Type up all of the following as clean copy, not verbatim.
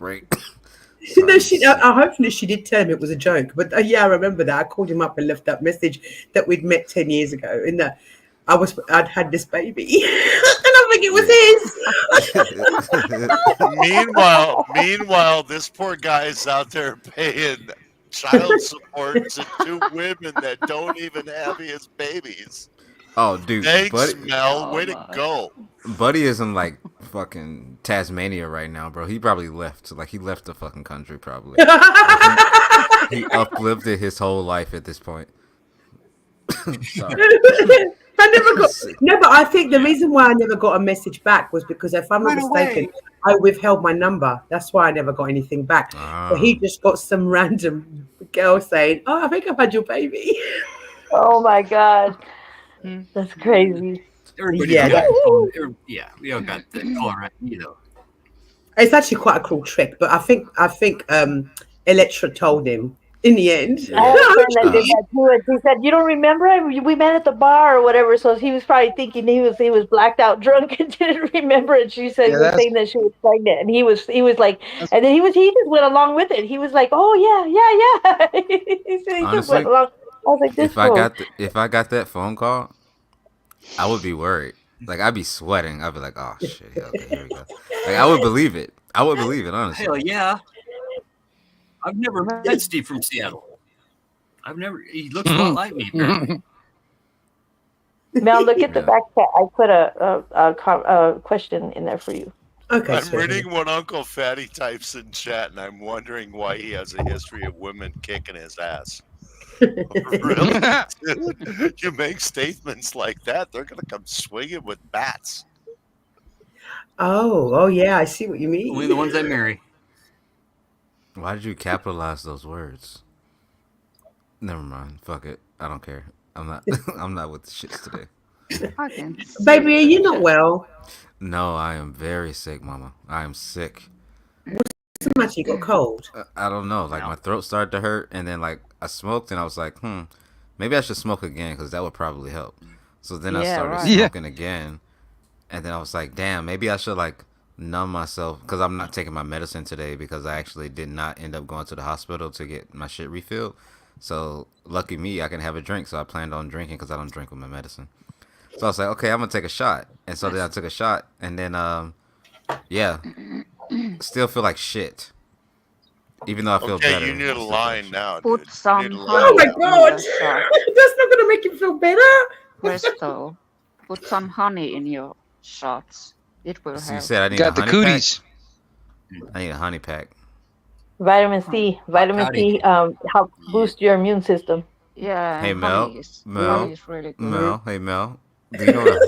break. No, hopefully she did tell him it was a joke. But yeah, I remember that. I called him up and left that message that we'd met 10 years ago, and that I'd had this baby, and I think it was his. Meanwhile, this poor guy is out there paying child support to two women that don't even have his babies. Oh, dude. Thanks, Mel. Way to go. Buddy is in like fucking Tasmania right now, bro. He probably left. Like he left the fucking country probably. He uplifted his whole life at this point. Sorry. But I think the reason why I never got a message back was because, if I'm not mistaken, I withheld my number. That's why I never got anything back. So he just got some random girl saying, "Oh, I think I've had your baby." Oh my god, that's crazy. Everybody we all got the call right, you know. It's actually quite a cool trick, but I think Electra told him in the end. He said, "You don't remember? We met at the bar or whatever." So he was probably thinking he was blacked out drunk and didn't remember it. She said saying that she was pregnant, and he was like, and then he just went along with it. He was like, "Oh yeah." He just went along. I was like, if I got that phone call, I would be worried. Like I'd be sweating. I'd be like, "Oh shit, okay, here we go." Like I would believe it. Honestly. Hell yeah. I've never met Steve from Seattle. He looks a lot like me, apparently. Mel, look at the back chat. I put a question in there for you. Okay. I'm reading what Uncle Fatty types in chat, and I'm wondering why he has a history of women kicking his ass. Really? Dude, you make statements like that, they're going to come swinging with bats. Oh, yeah, I see what you mean. Only the ones I marry. Why did you capitalize those words? Never mind. Fuck it. I don't care. I'm not with the shits today. Baby, are you not well? No, I am very sick, Mama. I am sick. So much you got cold? I don't know. Like my throat started to hurt, and then like I smoked, and I was like, maybe I should smoke again because that would probably help. So then I started smoking again, and then I was like, damn, maybe I should like numb myself because I'm not taking my medicine today because I actually did not end up going to the hospital to get my shit refilled. So lucky me, I can have a drink. So I planned on drinking because I don't drink with my medicine. So I was like, okay, I'm gonna take a shot, and so then I took a shot, and then still feel like shit, even though I feel better. You need a line now. Put some oh my god, that's not gonna make you feel better. Crystal, put some honey in your shots. It will help. You said I need got the cooties. I need a honey pack. Vitamin C help boost your immune system. Yeah. Hey Mel, honey is really good. Hey Mel. Do you know what?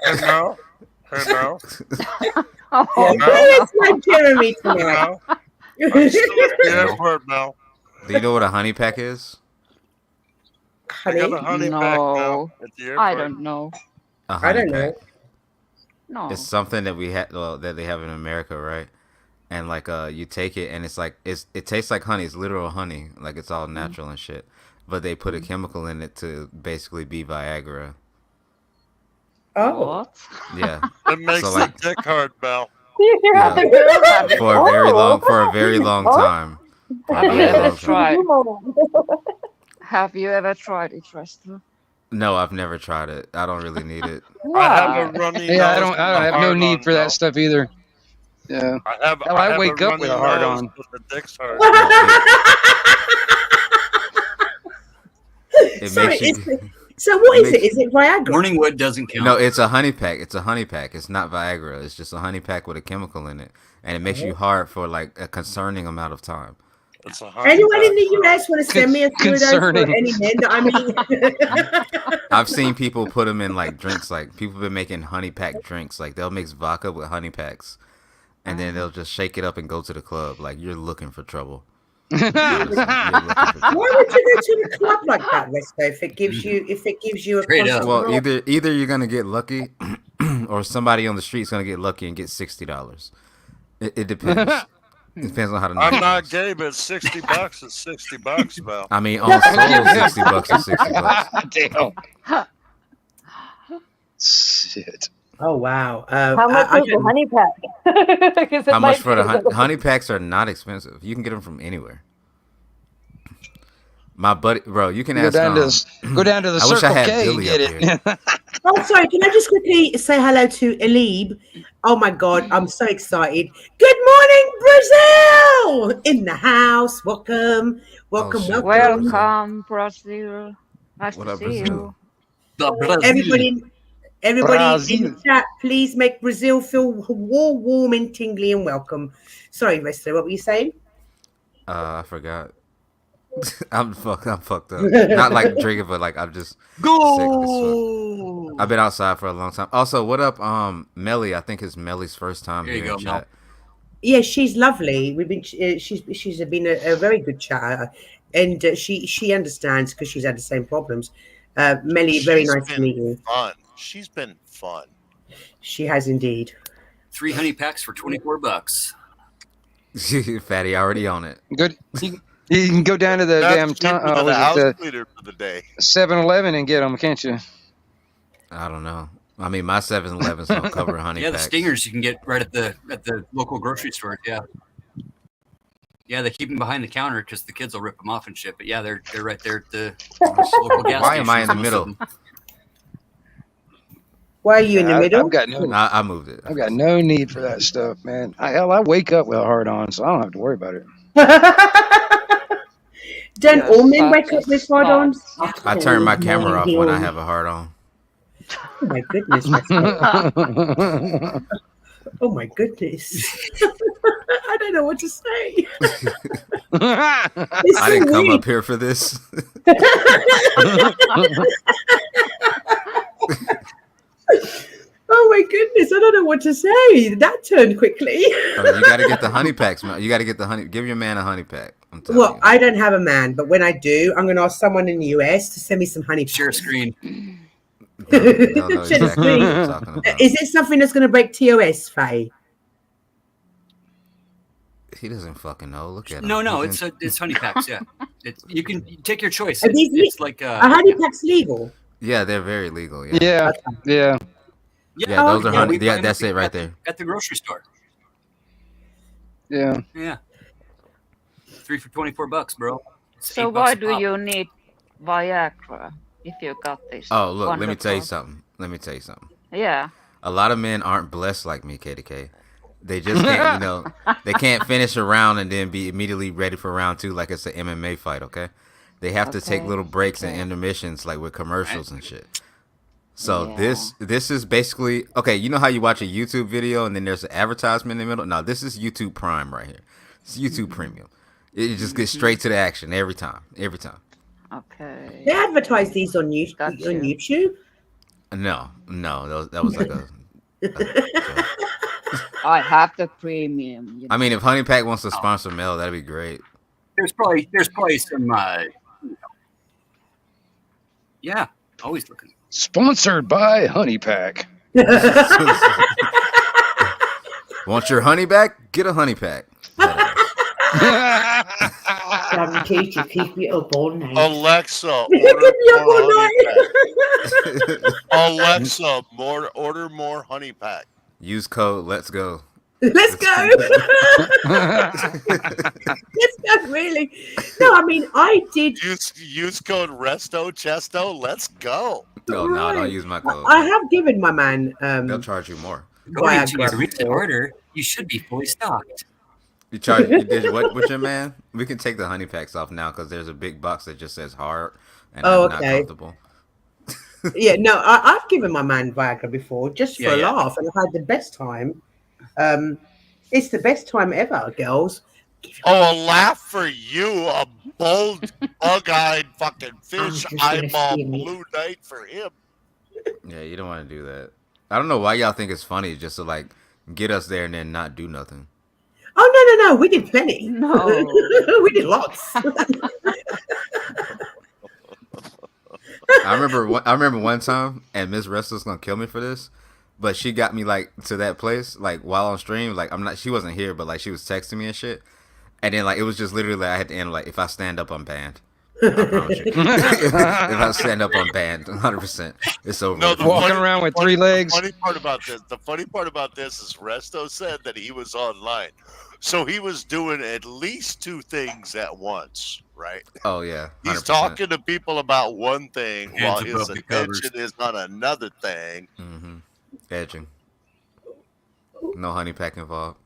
Hey Mel. It's like Jeremy tonight. Mel. Do you know what a honey pack is? Honey? No, I don't know. I don't know. No. It's something that that they have in America, right? And like you take it and it's like it tastes like honey. It's literal honey, like it's all natural and shit. But they put a chemical in it to basically be Viagra. Oh. What? Yeah. It makes the dick hard, Mel. For a very long time. Have you ever tried it, Resta? No, I've never tried it. I don't really need it. I have a runny nose. I don't have no need for that stuff either. Yeah. I wake up with a hard on. The dick's hard. So what is it? Is it Viagra? Morning wood doesn't count. No, it's a honey pack. It's a honey pack. It's not Viagra. It's just a honey pack with a chemical in it, and it makes you hard for like a concerning amount of time. Anyone in the US want to send me a few of those for any men that I mean? I've seen people put them in like drinks. Like people have been making honey pack drinks. Like they'll mix vodka with honey packs, and then they'll just shake it up and go to the club. Like you're looking for trouble. Why would you go to the club like that, Resto? If it gives you a constant well, either you're gonna get lucky, or somebody on the street's gonna get lucky and get $60. It depends. It depends on how to. I'm not gay, but $60 is $60, Mel. I mean, on solo, $60 is $60. Damn. Shit. Oh wow! How much is the honey pack? How much for the honey packs are not expensive. You can get them from anywhere. My buddy, bro, you can ask. Go down to the Circle K and get it. Oh, sorry. Can I just quickly say hello to Elib? Oh my God, I'm so excited! Good morning, Brazil! In the house. Welcome, welcome, welcome. Welcome, Brazil. Nice to see you. Everybody in the chat, please make Brazil feel warm and tingly and welcome. Sorry, Resta, what were you saying? I forgot. I'm fucked up. Not like drinking, but like I'm just sick. I've been outside for a long time. Also, what up, Melly? I think it's Melly's first time here in chat. Yeah, she's lovely. We've been she's been a very good chatter, and she understands because she's had the same problems. Melly, very nice to meet you. Fun. She's been fun. She has indeed. 3 honey packs for $24. Fatty already on it. Good. You can go down to the damn 7-Eleven and get them, can't you? I don't know. I mean, my 7-Elevens don't cover honey packs. The stingers you can get right at the local grocery store. Yeah, they keep them behind the counter because the kids will rip them off and shit. But yeah, they're right there at the local gas Why am I in the middle? Why are you in the middle? I've got no. I moved it. I've got no need for that stuff, man. I wake up with a hard on, so I don't have to worry about it. Don't all men wake up with hard ons? I turn my camera off when I have a hard on. Oh my goodness. Oh my goodness. I don't know what to say. I didn't come up here for this. Oh my goodness, I don't know what to say. That turned quickly. You got to get the honey packs, man. You got to get the honey. Give your man a honey pack. Well, you. I don't have a man, but when I do, I'm going to ask someone in the US to send me some honey packs. Share screen. Exactly. Is it something that's going to break TOS, Faye? He doesn't fucking know. Look at him. No, it's honey packs. Yeah, you can take your choice. It's like are honey packs legal? Yeah, they're very legal. Yeah. Yeah, those are honey. Yeah, that's it right there. At the grocery store. Yeah. 3 for $24, bro. So why do you need Viagra if you got this? Oh, look, let me tell you something. Yeah. A lot of men aren't blessed like me, KDK. They just can't, they can't finish a round and then be immediately ready for round 2 like it's an MMA fight, okay? They have to take little breaks and intermissions like with commercials and shit. So this is basically, okay, you know how you watch a YouTube video and then there's an advertisement in the middle? No, this is YouTube Prime right here. It's YouTube Premium. It just gets straight to the action every time. Okay. They advertise these on YouTube? On YouTube? No, that was like a I have the premium. I mean, if Honey Pack wants to sponsor Mel, that'd be great. There's probably some. Yeah, always looking. Sponsored by Honey Pack. Want your honey back? Get a honey pack. Guaranteed to keep you up all night. Alexa, order more honey pack. Use code Let's Go. Let's go. Let's go, really. No, I mean, I did. Use code Resto Chesto. Let's go. No, don't use my code. I have given my man. They'll charge you more. Going to your recent order, you should be fully stocked. You did what with your man? We can take the honey packs off now because there's a big box that just says hard and I'm not comfortable. Yeah, no, I've given my man Viagra before just for a laugh, and I've had the best time. It's the best time ever, girls. Oh, a laugh for you, a bold, bug-eyed fucking fish eyeball blue night for him. Yeah, you don't want to do that. I don't know why y'all think it's funny just to like get us there and then not do nothing. Oh no, we did plenty. No, we did lots. I remember one time, and Miss Wrestler's gonna kill me for this, but she got me like to that place like while on stream. Like she wasn't here, but like she was texting me and shit, and then like it was just literally like, I had to end like if I stand up, I'm banned. I promise you. If I stand up on band, 100%, it's over. No, walking around with 3 legs. The funny part about this is Resto said that he was online, so he was doing at least 2 things at once, right? Oh yeah, 100%. He's talking to people about one thing Hands while above his the covers. attention is on another thing. Edging. No honey pack involved.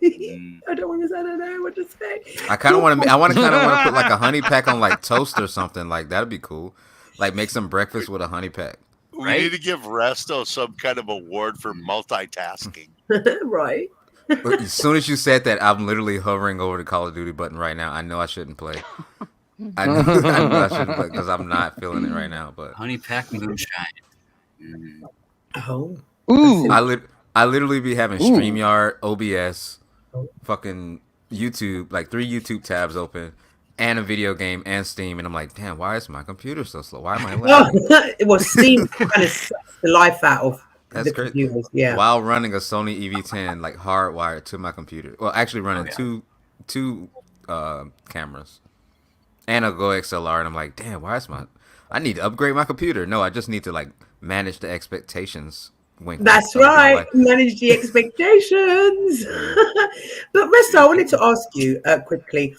I don't want to say. I don't know what to say. I kind of want to. I want to kind of want to put like a honey pack on like toast or something. Like that'd be cool. Like make some breakfast with a honey pack. We need to give Resto some kind of award for multitasking. Right. As soon as you said that, I'm literally hovering over the Call of Duty button right now. I know I shouldn't play. I know I shouldn't play because I'm not feeling it right now. But honey pack moonshine. Oh. Ooh. I literally be having StreamYard, OBS, fucking YouTube, like 3 YouTube tabs open, and a video game and Steam, and I'm like, damn, why is my computer so slow? Why am I lagging? It was Steam kind of sucks the life out of That's the crazy. computers. Yeah. While running a Sony EV10 like hardwired to my computer. Well, actually running two cameras and a Go XLR, and I'm like, damn, why is I need to upgrade my computer. No, I just need to like manage the expectations. Wink, That's right. Manage the expectations. But Resto, I wanted to ask you quickly.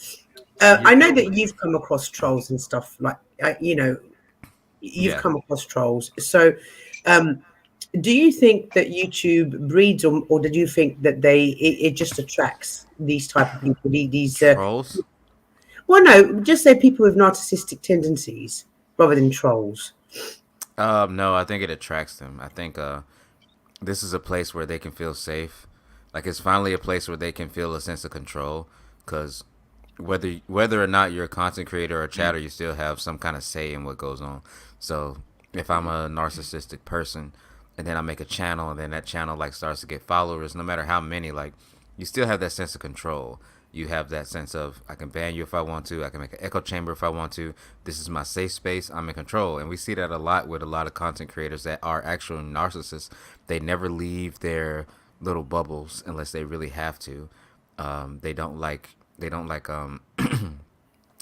I know that you've come across trolls and stuff like you've come across trolls. So, do you think that YouTube breeds, or do you think that it just attracts these type of people? These trolls. Well, no, just say people with narcissistic tendencies rather than trolls. No, I think it attracts them. I think this is a place where they can feel safe. Like it's finally a place where they can feel a sense of control. Because whether or not you're a content creator or a chatter, you still have some kind of say in what goes on. So if I'm a narcissistic person and then I make a channel and then that channel like starts to get followers, no matter how many, like you still have that sense of control. You have that sense of I can ban you if I want to. I can make an echo chamber if I want to. This is my safe space. I'm in control. And we see that a lot with a lot of content creators that are actual narcissists. They never leave their little bubbles unless they really have to. They don't like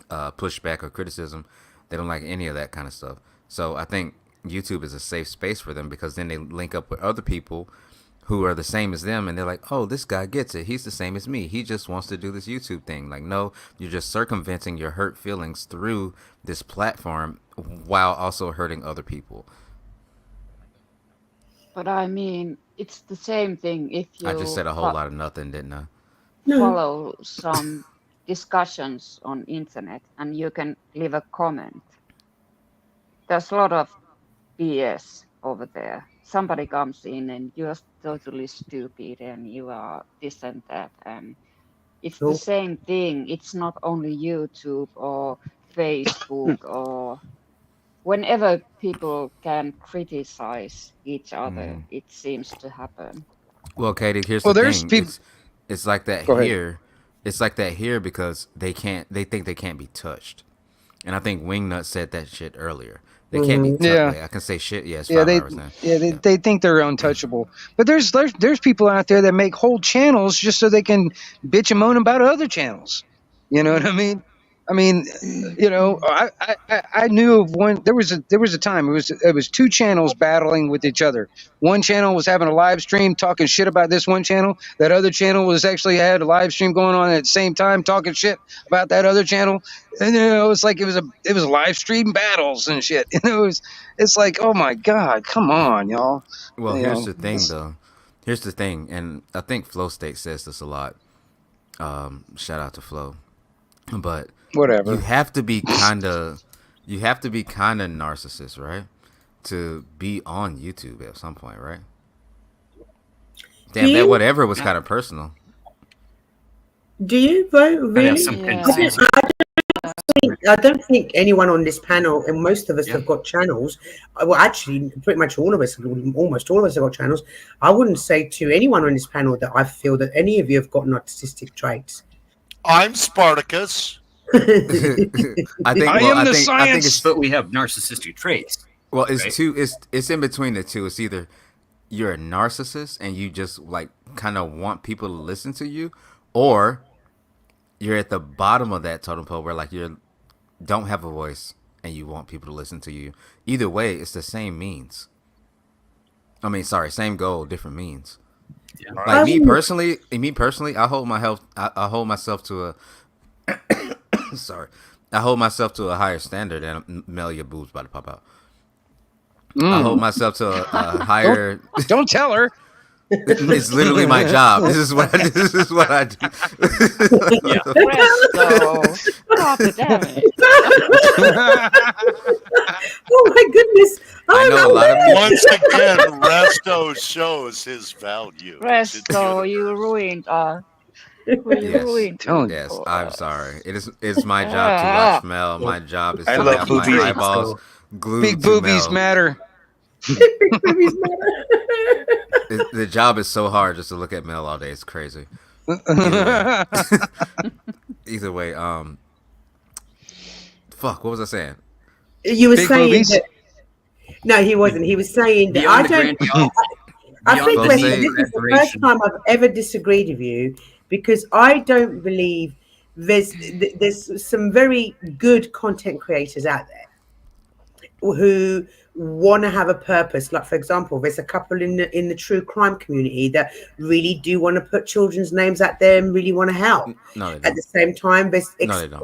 pushback or criticism. They don't like any of that kind of stuff. So I think YouTube is a safe space for them because then they link up with other people who are the same as them, and they're like, oh, this guy gets it. He's the same as me. He just wants to do this YouTube thing. Like, no, you're just circumventing your hurt feelings through this platform while also hurting other people. But I mean, it's the same thing if you... I just said a whole lot of nothing, didn't I? Follow some discussions on internet and you can leave a comment. There's a lot of BS over there. Somebody comes in and you're totally stupid and you are this and that, and it's the same thing. It's not only YouTube or Facebook or whenever people can criticize each other, it seems to happen. Well, Katie, here's the thing. It's like that here. It's like that here because they think they can't be touched. And I think Wingnut said that shit earlier. They can't be touched. I can say shit. Yes. Yeah, they think they're untouchable. But there's people out there that make whole channels just so they can bitch and moan about other channels. You know what I mean? I mean, I knew of one. There was a time it was 2 channels battling with each other. One channel was having a live stream talking shit about this one channel. That other channel was actually had a live stream going on at the same time talking shit about that other channel. And it's like it was live stream battles and shit. It's like, oh my God, come on, y'all. Well, here's the thing though. Here's the thing, and I think Flow State says this a lot. Shout out to Flow, but. Whatever. You have to be kind of narcissist, right? To be on YouTube at some point, right? Damn, that whatever was kind of personal. Do you vote really? I don't think anyone on this panel, and most of us have got channels. Well, actually, pretty much all of us, almost all of us have got channels. I wouldn't say to anyone on this panel that I feel that any of you have got narcissistic traits. I'm Spartacus. I am the science, but we have narcissistic traits. Well, it's two. It's in between the two. It's either you're a narcissist and you just like kind of want people to listen to you, or you're at the bottom of that totem pole where like you're don't have a voice and you want people to listen to you. Either way, it's the same means. I mean, sorry, same goal, different means. Yeah. Like me personally, I hold myself to a sorry, I hold myself to a higher standard. And Mel, your boob's about to pop out. I hold myself to a higher. Don't tell her. It's literally my job. This is what I do. Yeah. Presto. God damn it. Oh my goodness! I know a lot of people. Once again, Resto shows his value. Presto, you ruined us. Yes, I'm sorry. It's my job to watch Mel. My job is to have my eyeballs glued Big to boobies Mel. matter. The job is so hard just to look at Mel all day. It's crazy. Either way, fuck. What was I saying? You were Big saying boobies? that. No, he wasn't. He was saying that Beyond I the don't. grandiose. I think Beyond this the is the admiration. first time I've ever disagreed with you, because I don't believe there's some very good content creators out there who want to have a purpose. Like, for example, there's a couple in the true crime community that really do want to put children's names out there and really want to help. No, they don't. At the same time, there's No, they don't.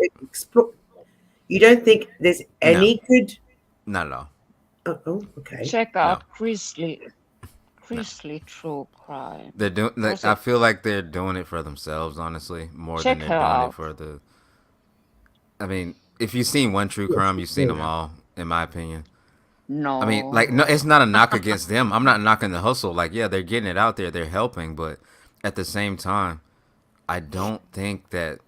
you don't think there's any good? Not at all. Oh, okay. Check out Grizzly True Crime. They're doing. Like, I feel like they're doing it for themselves, honestly, more than they're doing it for the. I mean, if you've seen one true crime, you've seen them all, in my opinion. No. I mean, like, no, it's not a knock against them. I'm not knocking the hustle. Like, yeah, they're getting it out there, they're helping, but at the same time, I don't think that.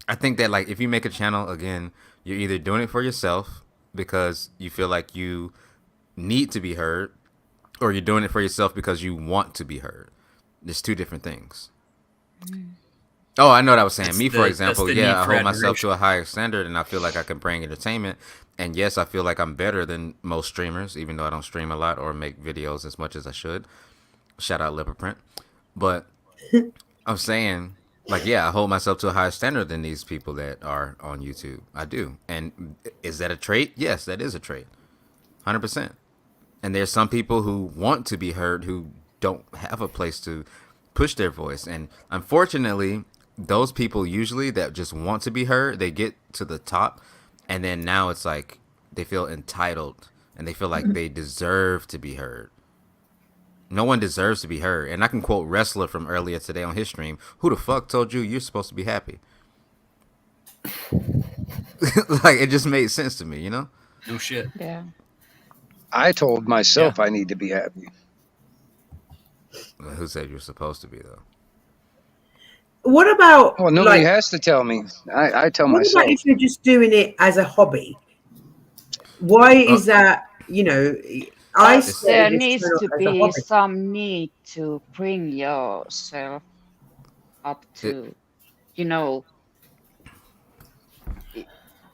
I think that, like, if you make a channel, again, you're either doing it for yourself because you feel like you need to be heard, or you're doing it for yourself because you want to be heard. There's two different things. Oh, I know what I was saying. That's Me, for example, that's the yeah, need I for hold myself admiration. to a higher standard, and I feel like I can bring entertainment. And yes, I feel like I'm better than most streamers, even though I don't stream a lot or make videos as much as I should. Shout out Liverprint. But I'm saying, like, yeah, I hold myself to a higher standard than these people that are on YouTube. I do. And is that a trait? Yes, that is a trait. 100%. And there's some people who want to be heard who don't have a place to push their voice. And unfortunately, those people usually that just want to be heard, they get to the top, and then now it's like they feel entitled and they feel like they deserve to be heard. No one deserves to be heard. And I can quote Wrestler from earlier today on his stream. Who the fuck told you you're supposed to be happy? Like, it just made sense to me, you know? No shit. Yeah. I told myself I need to be happy. Who said you're supposed to be, though? What about? Well, nobody like, has to tell me. I tell what myself. about if you're just doing it as a hobby? Why is that? You know, there needs to be some need to bring yourself up to, you know,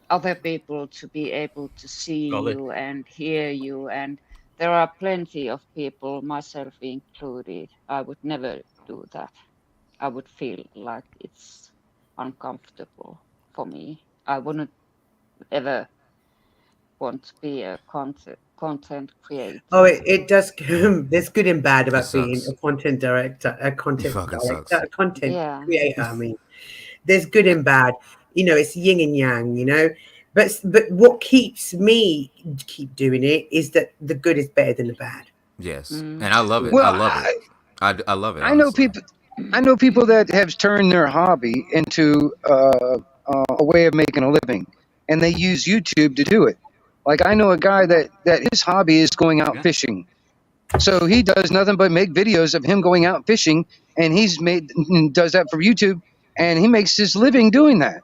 other people to be able to see you and hear you. And there are plenty of people, myself included. I would never do that. I would feel like it's uncomfortable for me. I wouldn't ever want to be a content creator. Oh, it does. There's good and bad about being a content director, a content creator. I mean, there's good and bad. You know, it's yin and yang. You know, but what keeps me keep doing it is that the good is better than the bad. Yes, and I love it. Well, I love it. I love it. I know people. I know people that have turned their hobby into a way of making a living, and they use YouTube to do it. Like, I know a guy that his hobby is going out fishing, so he does nothing but make videos of him going out fishing, and does that for YouTube, and he makes his living doing that.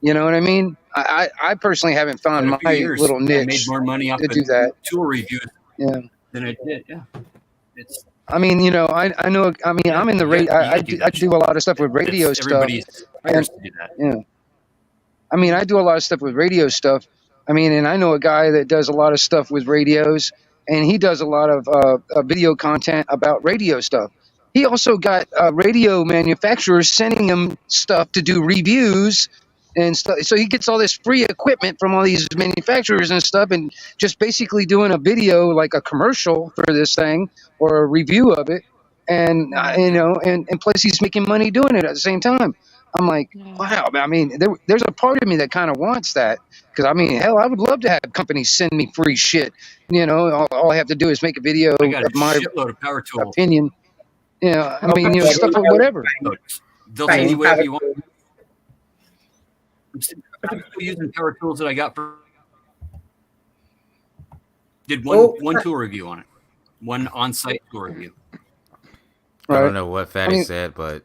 You know what I mean? I personally haven't found my little niche. I made more money off to do that. Tool reviews than I did. Yeah, it's. I mean, you know, I know. I mean, I'm in the radio. I do a lot of stuff with radio stuff. Everybody aspires to do that. Yeah. I mean, I do a lot of stuff with radio stuff. I mean, and I know a guy that does a lot of stuff with radios, and he does a lot of video content about radio stuff. He also got radio manufacturers sending him stuff to do reviews and stuff. So he gets all this free equipment from all these manufacturers and stuff, and just basically doing a video, like a commercial for this thing or a review of it, and and plus he's making money doing it at the same time. I'm like, wow. I mean, there's a part of me that kind of wants that, because I mean, hell, I would love to have companies send me free shit. All I have to do is make a video of my shitload of power tools. opinion. I mean, stuff or whatever. They'll send you whatever you want. I'm still using power tools that I got for. Did one tool review on it, one on-site tool review. I don't know what Fatty said, but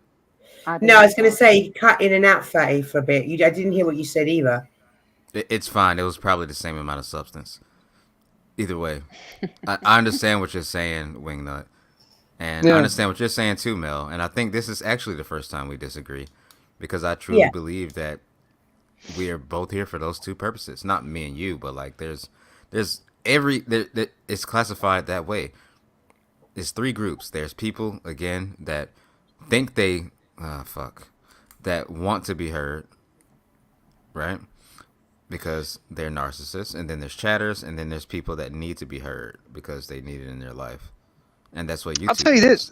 no, I was going to say cut in and out, Fatty, for a bit. I didn't hear what you said either. It's fine. It was probably the same amount of substance. Either way, I understand what you're saying, Wingnut, and I understand what you're saying too, Mel. And I think this is actually the first time we disagree, because I truly believe that we are both here for those two purposes. Not me and you, but like there's it's classified that way. It's three groups. There's people, again, that think that want to be heard, right? Because they're narcissists. And then there's chatters, and then there's people that need to be heard because they need it in their life. And that's what YouTube I'll tell you this.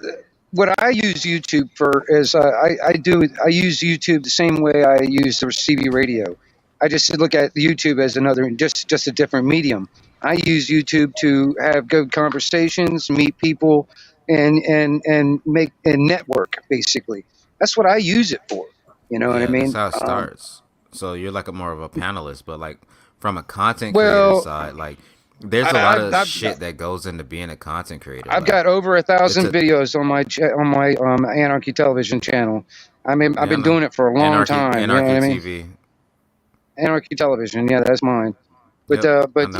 What I use YouTube for is I use YouTube the same way I use the CB radio. I just look at YouTube as another, just a different medium. I use YouTube to have good conversations, meet people, and make and network. Basically, that's what I use it for. You know what I mean? That's how it starts. So you're like more of a panelist, but like from a content creator side, like there's a lot of shit that goes into being a content creator. I've got over 1,000 videos on my Anarchy Television channel. I mean, I've been doing it for a long time. Anarchy you know what I mean? TV. Anarchy Television, yeah, that's mine. But but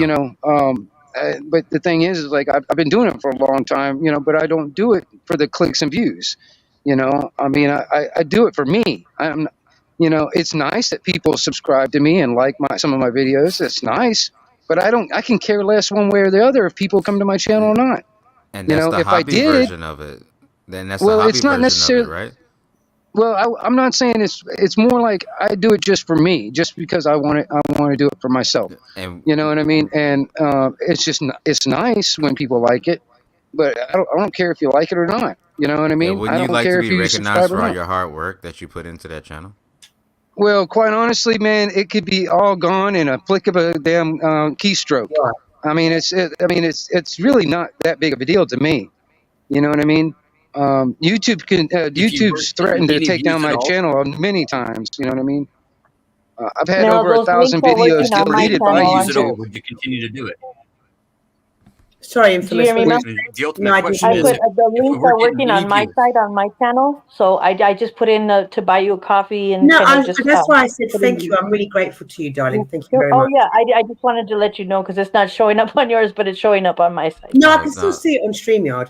the thing is like I've been doing it for a long time, but I don't do it for the clicks and views. I mean, I do it for me. It's nice that people subscribe to me and like some of my videos. It's nice, but I can care less one way or the other if people come to my channel or not. And that's the hobby version of it. Then that's the hobby version of it, right? Well, I'm not saying it's more like I do it just for me, just because I want to do it for myself. And you know what I mean? And it's nice when people like it, but I don't care if you like it or not. You know what I mean? Wouldn't you like to be recognized for all your hard work that you put into that channel? Well, quite honestly, man, it could be all gone in a flick of a damn keystroke. Yeah. I mean, it's really not that big of a deal to me. You know what I mean? YouTube's threatened to take down my channel many times. You know what I mean? I've had over 1,000 videos deleted by YouTube. Would you continue to do it? Sorry, Infamous. Do you hear me, no, I put the links are working on my side on my channel, so I just put in to buy you a coffee and that's why I said thank you. I'm really grateful to you, darling. Thank you very much. Oh yeah, I just wanted to let you know because it's not showing up on yours, but it's showing up on my side. No, I can still see it on StreamYard.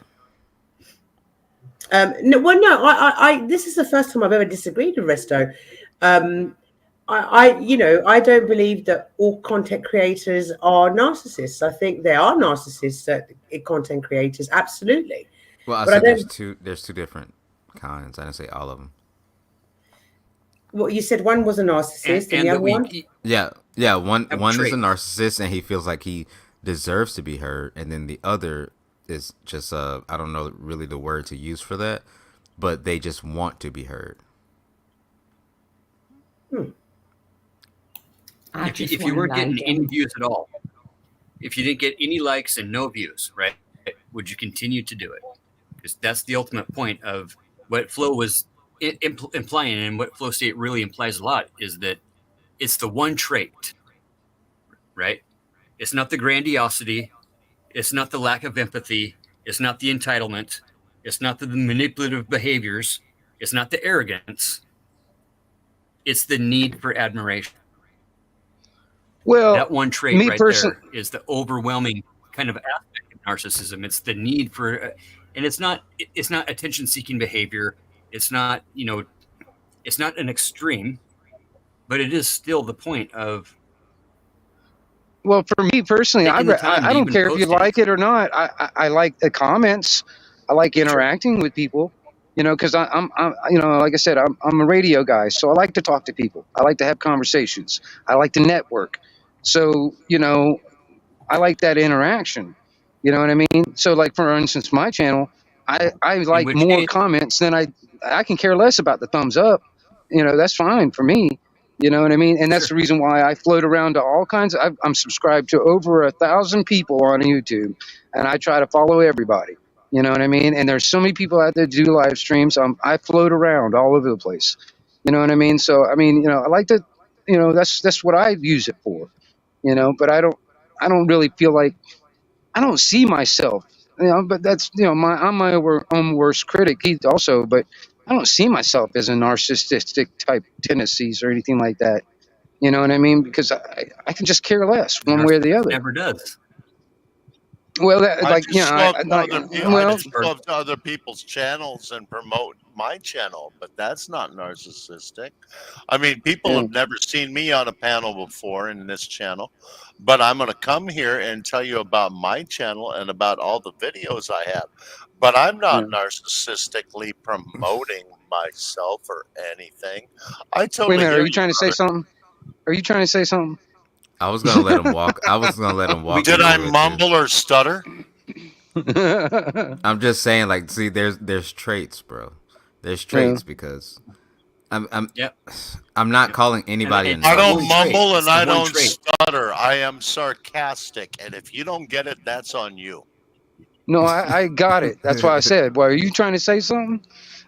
I this is the first time I've ever disagreed with Resto. I don't believe that all content creators are narcissists. I think there are narcissists content creators, absolutely. Well, I said there's two different kinds. I didn't say all of them. Well, you said one was a narcissist, and the other one. Yeah. One is a narcissist, and he feels like he deserves to be heard, and then the other is just I don't know really the word to use for that, but they just want to be heard. If you weren't getting any views at all, if you didn't get any likes and no views, right, would you continue to do it? Because that's the ultimate point of what Flo was implying, and what Flow State really implies a lot is that it's the one trait, right? It's not the grandiosity. It's not the lack of empathy. It's not the entitlement. It's not the manipulative behaviors. It's not the arrogance. It's the need for admiration. Well, that one trait there is the overwhelming kind of aspect of narcissism. It's the need for, and it's not attention-seeking behavior. It's not, it's not an extreme, but it is still the point of. Well, for me personally, I don't care if you like it or not. I like the comments. I like interacting with people. because I'm like I said, I'm a radio guy, so I like to talk to people. I like to have conversations. I like to network. So I like that interaction. You know what I mean? So like for instance, my channel, I In like which more case, comments than I can care less about the thumbs up. That's fine for me. You know what I mean? And that's sure. the reason why I float around to all kinds of. I'm subscribed to over 1,000 people on YouTube, and I try to follow everybody. You know what I mean? And there's so many people out there that do live streams. I float around all over the place. You know what I mean? So I mean, I like to, that's what I use it for. But I don't really feel like I don't see myself. But that's I'm my own worst critic. He also, but I don't see myself as a narcissistic type tendencies or anything like that. You know what I mean? Because I can just care less one way or the other. Never does. Well, I like just love I well, just love to other people's channels and promote my channel, but that's not narcissistic. I mean, people yeah, have never seen me on a panel before in this channel, but I'm going to come here and tell you about my channel and about all the videos I have. But I'm yeah. not narcissistically promoting myself or anything. I Wait a totally minute. Are hear you you, trying to say brother. something? Are you trying to say something? I was gonna let him walk. I was gonna let him walk me Did I through it too. mumble or stutter? I'm just saying, like, see, there's traits, bro. There's Yeah. traits because I'm Yep. I'm not calling anybody a And I narcissist. don't mumble It's and the I one don't trait. stutter. I am sarcastic, and if you don't get it, that's on you. No, I got it. That's why I said. Well, are you trying to say something?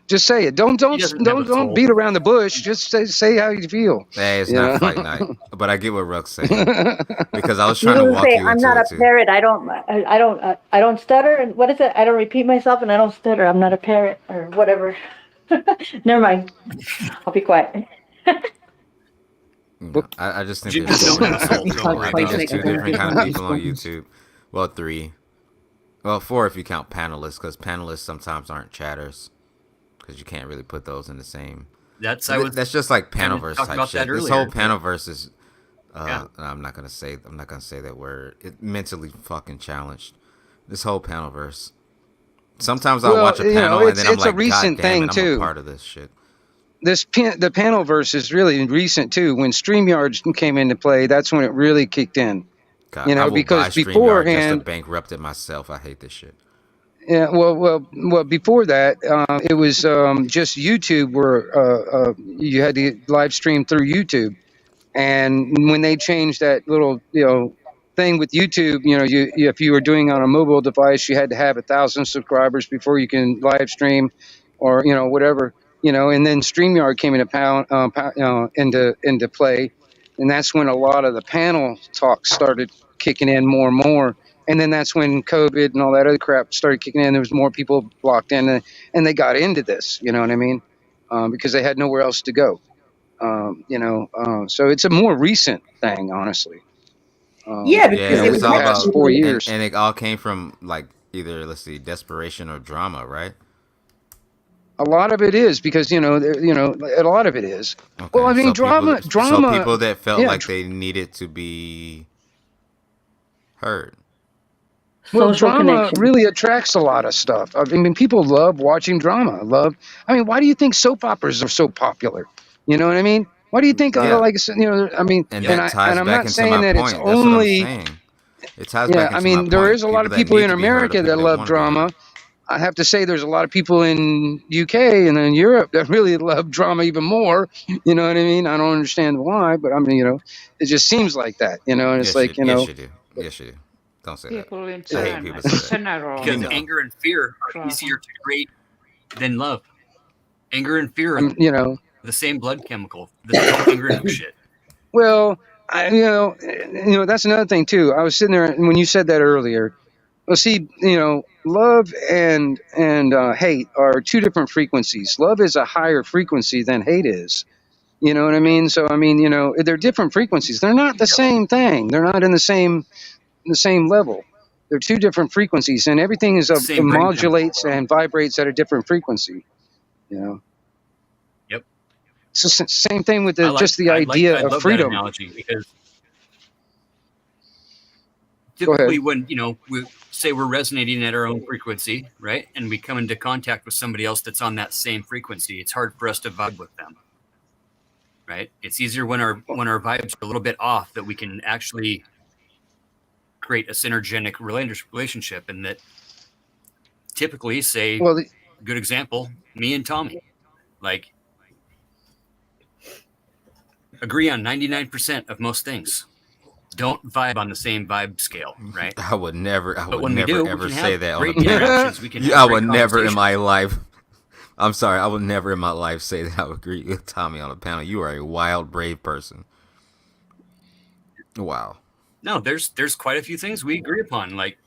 Just say it. Don't He doesn't have a don't soul. beat around the bush. Just say how you feel. Hey, it's You not know? fight night, but I get what Ruck's saying because I was You trying to don't walk say you I'm into not a it too. parrot. I don't stutter. And what is it? I don't repeat myself, and I don't stutter. I'm not a parrot or whatever. Never mind. I'll be quiet. I just think You there's just two don't have a different kind of soul. people. I think there's two different kind of Like, people on YouTube. Well, three. Well, four if you count panelists, because panelists sometimes aren't chatters, because you can't really put those in the same. That's That's just like kinda panelverse talked type about shit. that This whole earlier. panelverse is. Yeah. I'm not gonna say that word. It mentally fucking challenged. This whole panelverse. Sometimes I'll Well, watch a panel and then I'm it's a like, God recent damn thing it, I'm a too. part of this shit. The panel verse is really recent too. When StreamYard came into play, that's when it really kicked in. God, I will Because buy StreamYard just to beforehand, bankrupt it myself. I hate this shit. yeah, well. Before that, it was just YouTube, where you had to live stream through YouTube. And when they changed that little, thing with YouTube, if you were doing on a mobile device, you had to have 1,000 subscribers before you can live stream, or whatever, And then StreamYard came into play, and that's when a lot of the panel talk started kicking in more and more. And then that's when COVID and all that other crap started kicking in. There was more people blocked in, and they got into this. You know what I mean? Because they had nowhere else to go. So it's a more recent thing, honestly. Yeah, because Yeah, it it's was all the past about 4 actually years. and it all came from like either let's see, desperation or drama, right? A lot of it is because a lot of it is. Okay, Well, I mean, so drama. people that felt Yeah. like they needed to be heard. Well, Social drama connection. really attracts a lot of stuff. I mean, people love watching drama. I mean, why do you think soap operas are so popular? You know what I mean? Why do you think, Yeah. I mean, And and that ties I'm back not into saying my that it's point. That's what I'm only. saying. It ties Yeah, back I into my mean, there point. is a lot of that people need in to be heard or America people that love want to be heard. drama. I have to say, there's a lot of people in UK and in Europe that really love drama even more. You know what I mean? I don't understand why, but I mean, it just seems like that. And it's like, Yes, you do. Yes, you do. Don't say that. People in I hate people say that. general. Because No. anger and fear are easier to create than love. Anger and fear are I'm, the same blood chemical. This is all anger and shit. well, that's another thing too. I was sitting there and when you said that earlier. Well, see, love and hate are two different frequencies. Love is a higher frequency than hate is. You know what I mean? So I mean, they're different frequencies. They're not the same thing. They're not in the same level. They're two different frequencies, and everything Same brain modulates chemical. and vibrates at a different frequency. Yep. It's the same thing with I the idea I of love freedom. that analogy because typically when we say we're resonating at our own frequency, right, and we come into contact with somebody else that's on that same frequency, it's hard for us to vibe with them, right? It's easier when our vibes are a little bit off that we can actually create a synergistic relationship. And that typically, say, good example, me and Tommy, like, agree on 99% of most things. Don't vibe on the same vibe scale, right? I would never ever say that on a panel. I would never in my life. I'm sorry, I would never in my life say that I would agree with Tommy on a panel. You are a wild, brave person. Wow. No, there's quite a few things we agree upon. Like,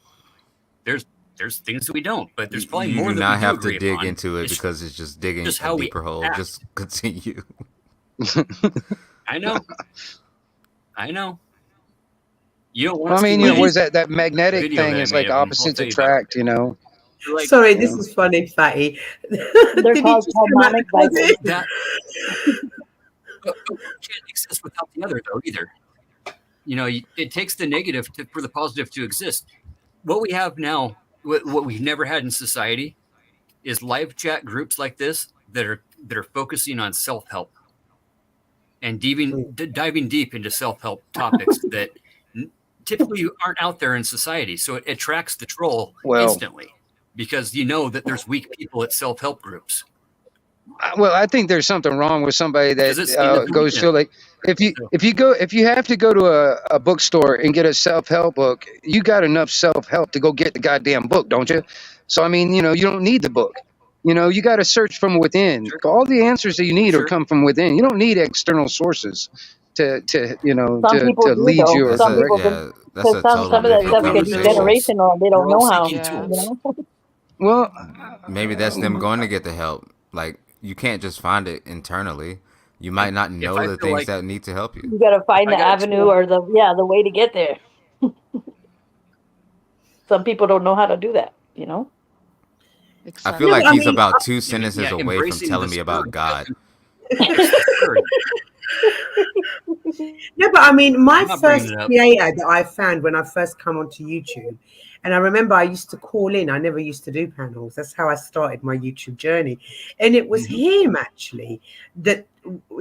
there's things that we don't, but there's probably more that we do. You do not have to dig into it because it's just digging a deeper hole. Just continue. I know. You don't want. Well, I mean, what is that magnetic thing? Is like opposites attract, Like, sorry, this is funny, Fatty. They're called harmonic vibrations. That can't exist without the other, though, either. It takes the negative for the positive to exist. What we have now, what we've never had in society, is live chat groups like this that are focusing on self-help and diving deep into self-help topics that typically aren't out there in society. So it attracts the troll instantly because that there's weak people at self-help groups. Well, I think there's something wrong with somebody that goes to, like, if you have to go to a bookstore and get a self-help book, you got enough self-help to go get the goddamn book, don't you? So I mean, you don't need the book. You got to search from within. Sure. All the answers that you need will come from within. You don't need external sources to lead you. Or some people some of that stuff can be generational. They don't know how. Well, maybe that's them going to get the help. Like, you can't just find it internally. You might not know the things that need to help you. You got to find the avenue or the way to get there. Some people don't know how to do that. I feel like he's about 2 sentences away from telling me about God. No, but I mean, my first creator that I found when I first come onto YouTube, and I remember I used to call in. I never used to do panels. That's how I started my YouTube journey. And it was him, actually, that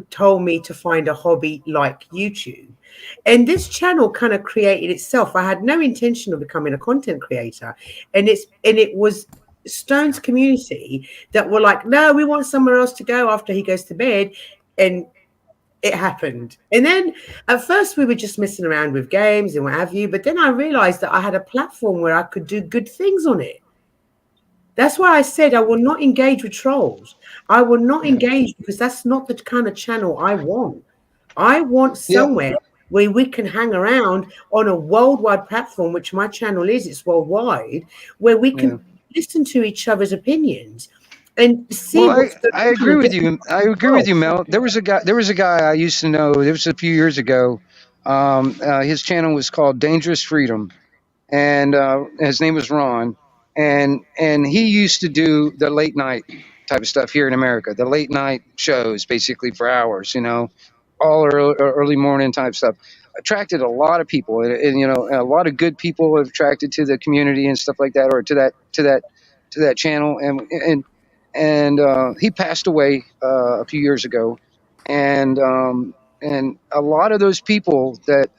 told me to find a hobby like YouTube. And this channel kind of created itself. I had no intention of becoming a content creator. And it was Stone's community that were like, no, we want somewhere else to go after he goes to bed. And it happened. And then at first we were just messing around with games and what have you. But then I realized that I had a platform where I could do good things on it. That's why I said I will not engage with trolls. I will not engage because that's not the kind of channel I want. I want somewhere where we can hang around on a worldwide platform, which my channel is. It's worldwide, where we can listen to each other's opinions. And see, I agree with you. I agree with you, Mel. There was a guy I used to know. It was a few years ago. His channel was called Dangerous Freedom, and his name was Ron. And he used to do the late night type of stuff here in America. The late night shows, basically for hours. All early morning type stuff. Attracted a lot of people, and a lot of good people have attracted to the community and stuff like that, or to that channel. And he passed away a few years ago, and a lot of those people that,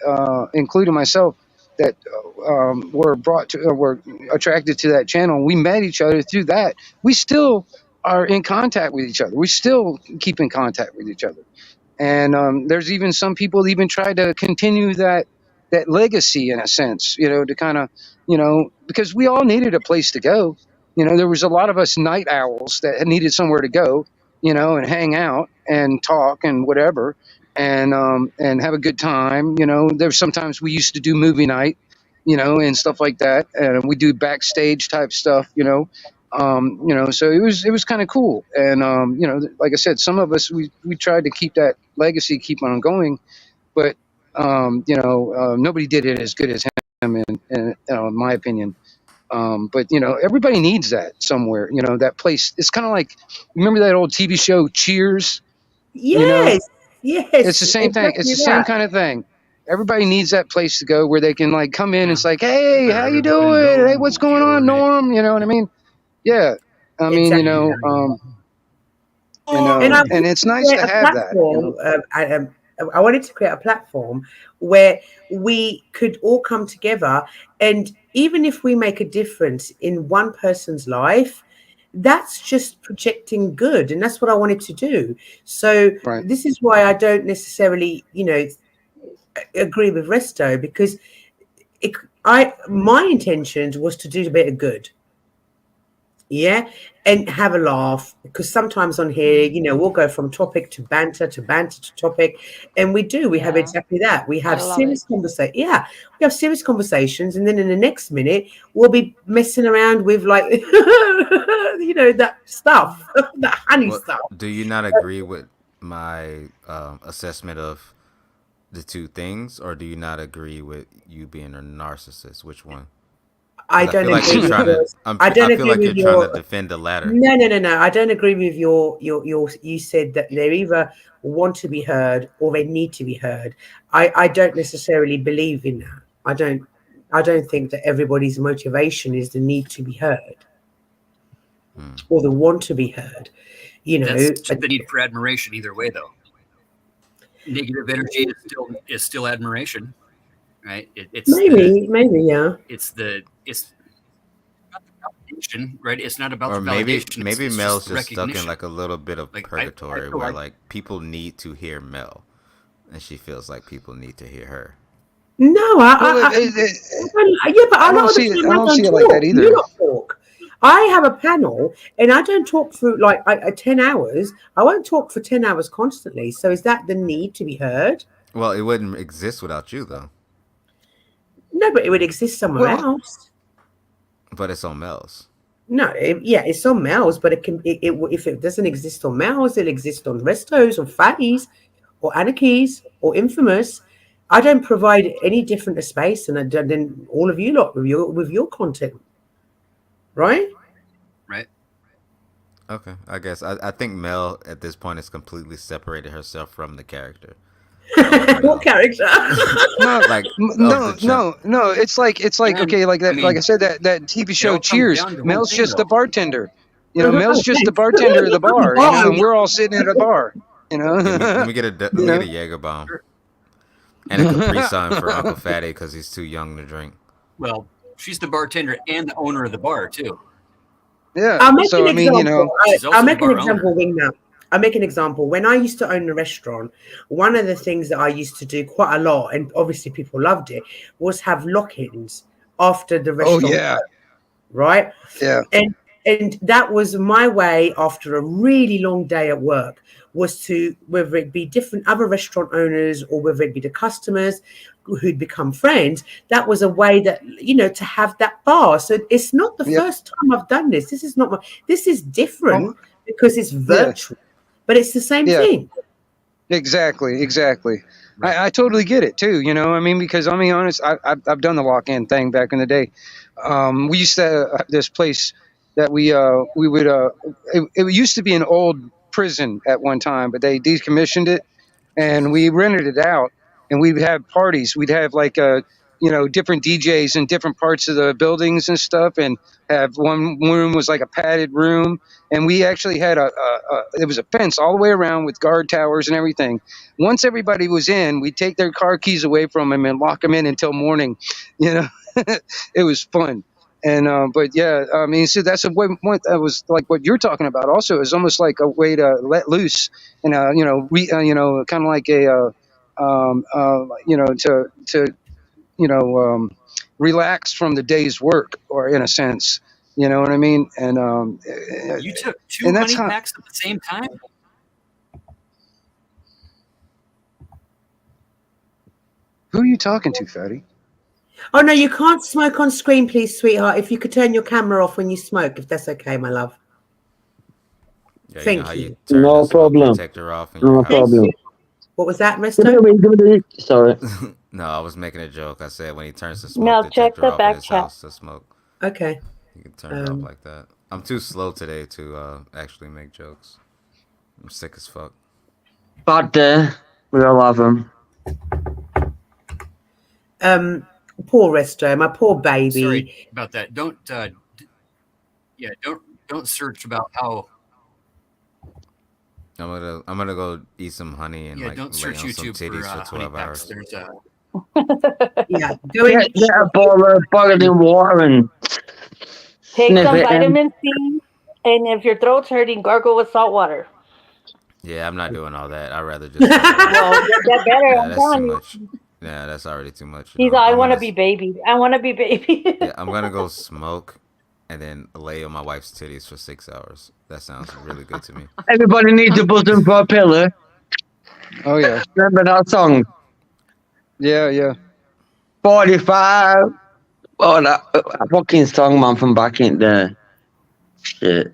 including myself, that were attracted to that channel. We met each other through that. We still are in contact with each other. We still keep in contact with each other. And there's even some people that even try to continue that legacy in a sense, to kind of, because we all needed a place to go. There was a lot of us night owls that needed somewhere to go, and hang out and talk and whatever, and have a good time. There's sometimes we used to do movie night, and stuff like that, and we do backstage type stuff, so it was kind of cool. And like I said, some of us we tried to keep that legacy, keep on going, but nobody did it as good as him, in my opinion. But everybody needs that somewhere. That place. It's kind of like, remember that old TV show Cheers? Yes, yes. It's the same thing. It's the same kind of thing. Everybody needs that place to go where they can like come in and it's like, hey, how you Everybody doing? Hey, what's going on, Jordan. Norm? You know what I mean? Yeah. I mean, Exactly. and it's nice to have that. I wanted to create a platform where we could all come together, and even if we make a difference in one person's life, that's just projecting good, and that's what I wanted to do. So this is why I don't necessarily, agree with Resto, because my intentions was to do a bit of good. Yeah, and have a laugh, because sometimes on here, we'll go from topic to banter to topic, and we have exactly that. We have serious conversation. Yeah, we have serious conversations, and then in the next minute we'll be messing around with like that stuff, that honey stuff. Do you not agree with my assessment of the two things, or do you not agree with you being a narcissist? Which one? I don't agree with yours. I feel like you're trying to defend the latter. No. I don't agree with your. You said that they either want to be heard or they need to be heard. I don't necessarily believe in that. I don't think that everybody's motivation is the need to be heard or the want to be heard. That's the need for admiration either way, though. Negative energy is still admiration, right? It's maybe yeah. It's not the validation, right? It's not about or the validation. Maybe it's Mel's just stuck in like a little bit of purgatory where like people need to hear Mel, and she feels like people need to hear her. No, but I don't see it like that either. You don't talk. I have a panel, and I don't talk through like 10 hours. I won't talk for 10 hours constantly. So is that the need to be heard? Well, it wouldn't exist without you, though. No, but it would exist somewhere else. But it's on Mel's. No, it's on Mel's, but if it doesn't exist on Mel's, it'll exist on Restos or Fatties or Anarchies or Infamous. I don't provide any different a space than all of you lot with your content. Right? Okay, I guess. I think Mel at this point has completely separated herself from the character. What character? No. It's like okay, like that. Like I said, that TV show Cheers. Mel's just the bartender. Mel's just the bartender of the bar, and we're all sitting at a bar. Let me get a Jaeger bomb and a Capri Sun for Uncle Fatty because he's too young to drink. Well, she's the bartender and the owner of the bar too. Yeah. I'll make an example. I'll make an example, Wingnut. I'll make an example. When I used to own a restaurant, one of the things that I used to do quite a lot, and obviously people loved it, was have lock-ins after the restaurant. Oh yeah. Right? Yeah. And that was my way after a really long day at work, was to, whether it be different other restaurant owners or whether it be the customers who'd become friends, that was a way that, to have that bar. So it's not the first time I've done this. This is different because it's virtual, but it's the same thing. Exactly. I totally get it too. Because I'll be honest, I've done the lock-in thing back in the day. We used to have this place that we would it used to be an old prison at one time, but they decommissioned it and we rented it out, and we'd have parties. We'd have like different DJs in different parts of the buildings and stuff, and have one room was like a padded room, and we actually had it was a fence all the way around with guard towers and everything. Once everybody was in, we'd take their car keys away from them and lock them in until morning. It was fun. And but yeah, so that's a way. That was like what you're talking about. Also, is almost like a way to let loose, and kind of like a to relax from the day's work, or in a sense, you know what I mean. And you took two honey packs at the same time. Who are you talking to, Fatty? Oh, no, you can't smoke on screen, please, sweetheart. If you could turn your camera off when you smoke, if that's okay, my love. Yeah, Thank you. No problem. No problem. What was that, Resto? Sorry. No, I was making a joke. I said when he turns to smoke, No, the check detector the off back in his chat. house to smoke. Okay. You can turn it off like that. I'm too slow today to actually make jokes. I'm sick as fuck. But we all love him. Poor Resto, my poor baby. Sorry about that. Don't search about how. I'm gonna go eat some honey and like don't lay search on some YouTube titties for for 12 hours. There's Get a bowl of boiling water and take some it in. vitamin C, and if your throat's hurting, gargle with salt water. Yeah, I'm not doing all that. I'd rather just. Well, get better. Yeah, I'm that's too telling you. much. Yeah, that's already too much. He's all, I want to be baby. I want to be baby. Yeah, I'm gonna go smoke and then lay on my wife's titties for 6 hours. That sounds really good to me. Everybody needs a bosom for a pillow. Oh yeah. Remember that song? Yeah. 45. Oh, that fucking song, man, from back in the shit.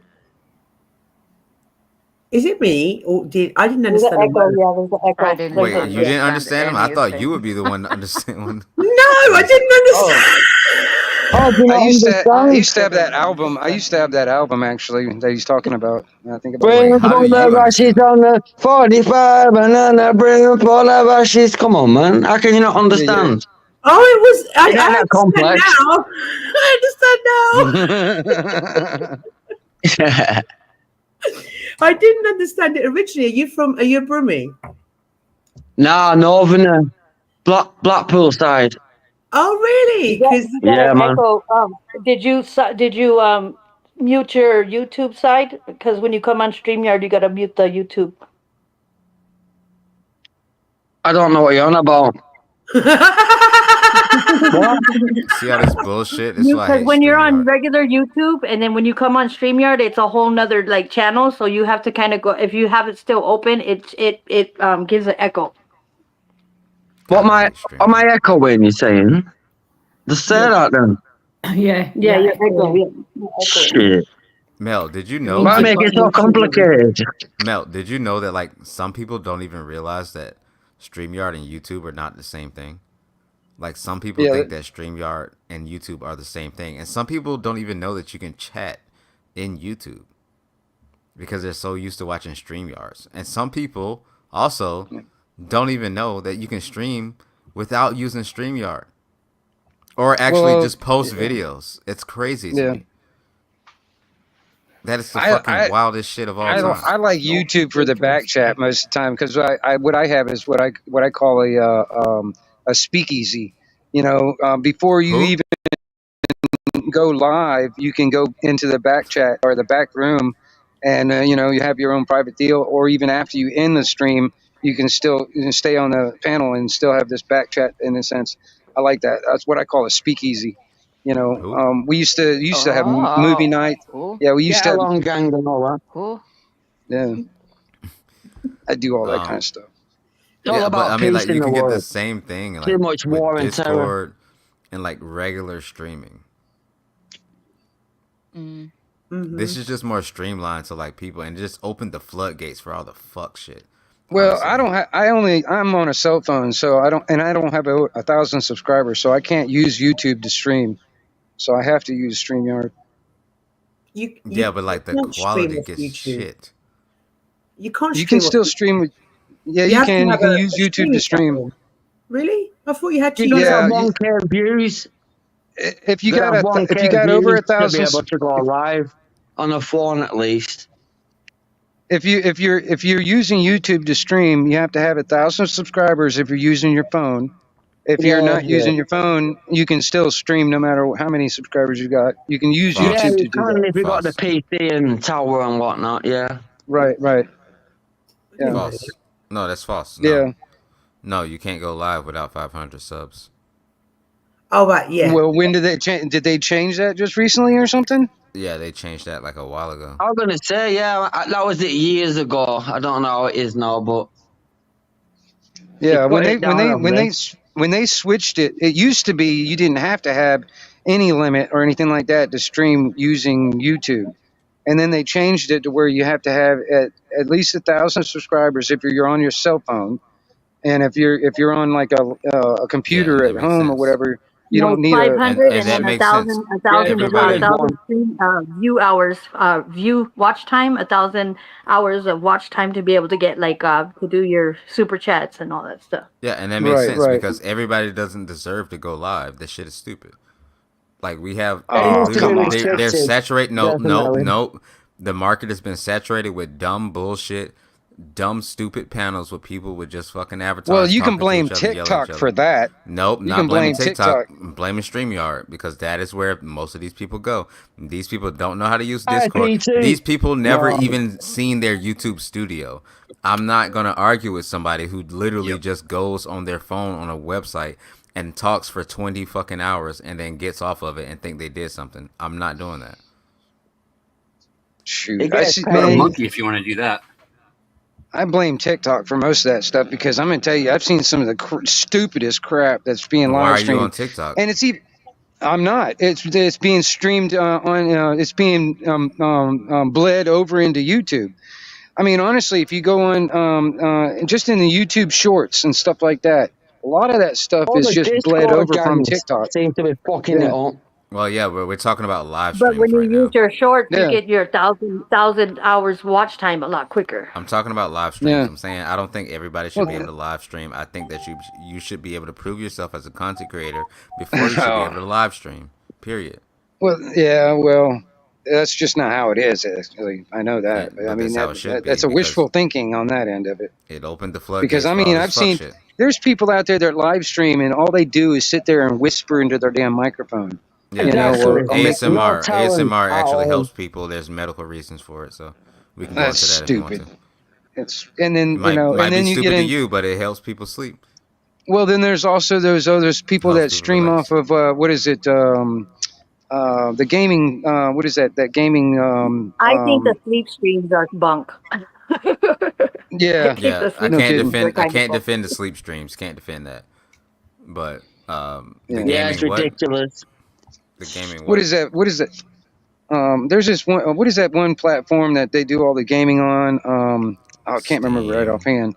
Is it me or I didn't understand? There's an echo. Wait, you didn't understand him? I thought you would be the one to understand one. No, I didn't understand. I used to have that album. I used to have that album actually that he's talking about. I think about bring full of ashes on the 45 banana, bring full of ashes. Come on, man. How can you not understand? Oh, it was. I understand complex. Now. I understand now. I didn't understand it originally. Are you a Brummie? Nah, Northerner. Blackpool side. Oh, really? Yeah, man. Echo. Did you mute your YouTube side? Because when you come on StreamYard, you got to mute the YouTube. I don't know what you're on about. See how this bullshit? Because when you're on regular YouTube and then when you come on StreamYard, it's a whole nother like channel. So you have to kind of go. If you have it still open, it gives an echo. What am I echoing? You saying? Just say that then. Yeah, you're echoing. Shit. Mel, did you know? Why make it so complicated? Mel, did you know that like some people don't even realize that StreamYard and YouTube are not the same thing? Like some people think that StreamYard and YouTube are the same thing, and some people don't even know that you can chat in YouTube because they're so used to watching StreamYards. And some people also don't even know that you can stream without using StreamYard or actually just post videos. It's crazy to me. That is the fucking wildest shit of all time. I like YouTube for the back chat most of the time because what I have is what I call a speakeasy. You know, before you even go live, you can go into the back chat or the back room, and you know, you have your own private deal. Or even after you end the stream, you can still stay on the panel and still have this back chat. In a sense, I like that. That's what I call a speakeasy. You know, we used to have movie night. Cool. Yeah, we used to have long gang and all that. Cool. Yeah, I do all that kind of stuff. Yeah, but I mean, like you can get the same thing, like too much war and Discord terror and like regular streaming. Mm-hmm. This is just more streamlined to like people, and just opened the floodgates for all the fuck shit. Well, I'm on a cell phone, so I don't have 1,000 subscribers, so I can't use YouTube to stream. So I have to use StreamYard. Yeah, but like the quality gets shit. You can't. You can still stream with. Yeah, you can. You can use YouTube to stream. Really? I thought you had to. Yeah, 1K views. If you got over 1,000, be able to go live on a phone at least. If you're using YouTube to stream, you have to have 1,000 subscribers. If you're using your phone, if you're not using your phone, you can still stream no matter how many subscribers you got. You can use YouTube to do that. If you got the PC and tower and whatnot, yeah. Right. Yeah. False. No, that's false. No. Yeah. No, you can't go live without 500 subs. Oh, right, yeah. Well, when did they change? Did they change that just recently or something? Yeah, they changed that like a while ago. I was gonna say, yeah, that was it years ago. I don't know how it is now, but yeah, when they switched it, it used to be you didn't have to have any limit or anything like that to stream using YouTube, and then they changed it to where you have to have at least 1,000 subscribers if you're on your cell phone, and if you're on like a computer at home or whatever, You No, don't need a. 500 and and that then makes sense. Everybody. stream, view hours, view watch time, 1,000 hours of watch time to be able to get like to do your super chats and all that stuff. Yeah, and that makes Right, sense right. because everybody doesn't deserve to go live. This shit is stupid. Like we have, It needs Oh, to be come on. they're restricted. saturated. No, no, Definitely. no. The market has been saturated with dumb bullshit, dumb stupid panels with people with just fucking avatars. Well, you can talking to blame each other, yelling at each TikTok for other. that. Nope, You not can blaming blame TikTok. TikTok. I'm blaming StreamYard because that is where most of these people go. These people don't know how to use Hi, Discord. P2. These people never No. even seen their YouTube studio. I'm not gonna argue with somebody who literally just goes on their phone on a website and talks for 20 fucking hours and then gets off of it and think they did something. I'm not doing that. Shoot, It I gets see, Or a paid. monkey if you want to do that. I blame TikTok for most of that stuff because I'm gonna tell you, I've seen some of the stupidest crap that's being Why live are you on streamed, TikTok? and it's even. I'm not. It's being streamed on. It's being bled over into YouTube. I mean, honestly, if you go on just in the YouTube Shorts and stuff like that, a lot of that stuff All is the just bled Discord over from gangs TikTok. seem to be fucking it Yeah, up. Well, yeah, but we're talking about live But when streams you right use now. your shorts, you yeah, get your thousand hours watch time a lot quicker. I'm talking about live streams. yeah. I'm saying I don't think everybody should be able Well, to live stream. I think that you should be able to prove yourself as a content creator before you should be able oh, to live stream. Period. well, yeah, well, that's just not how it is. Actually, I know that. But I But mean, that's how it should be that's a because wishful thinking on that end of it. it opened the Because floodgates I for all mean, this I've fuck seen shit. there's people out there that live stream and all they do is sit there and whisper into their damn microphone, Yeah, you know, Exactly. or make No ASMR. talent ASMR at actually all. helps people. There's medical reasons for it, so we can go that's into that if you want stupid. to. It's and then It might and might be then you get stupid to in. you, but it helps people sleep. Well, then there's also those other people Helps that people stream off relax. of what is it? The gaming. What is that? That gaming. I think the sleep streams are bunk. I Yeah. think Yeah, the sleep No kidding. streams are I kind of can't bunk. defend the sleep streams. Can't defend that. But the Yeah. Yeah, it's gaming what? ridiculous. The gaming What what? is that? What is that? There's this one. What is that one platform that they do all the gaming on? I can't remember right Steam. offhand.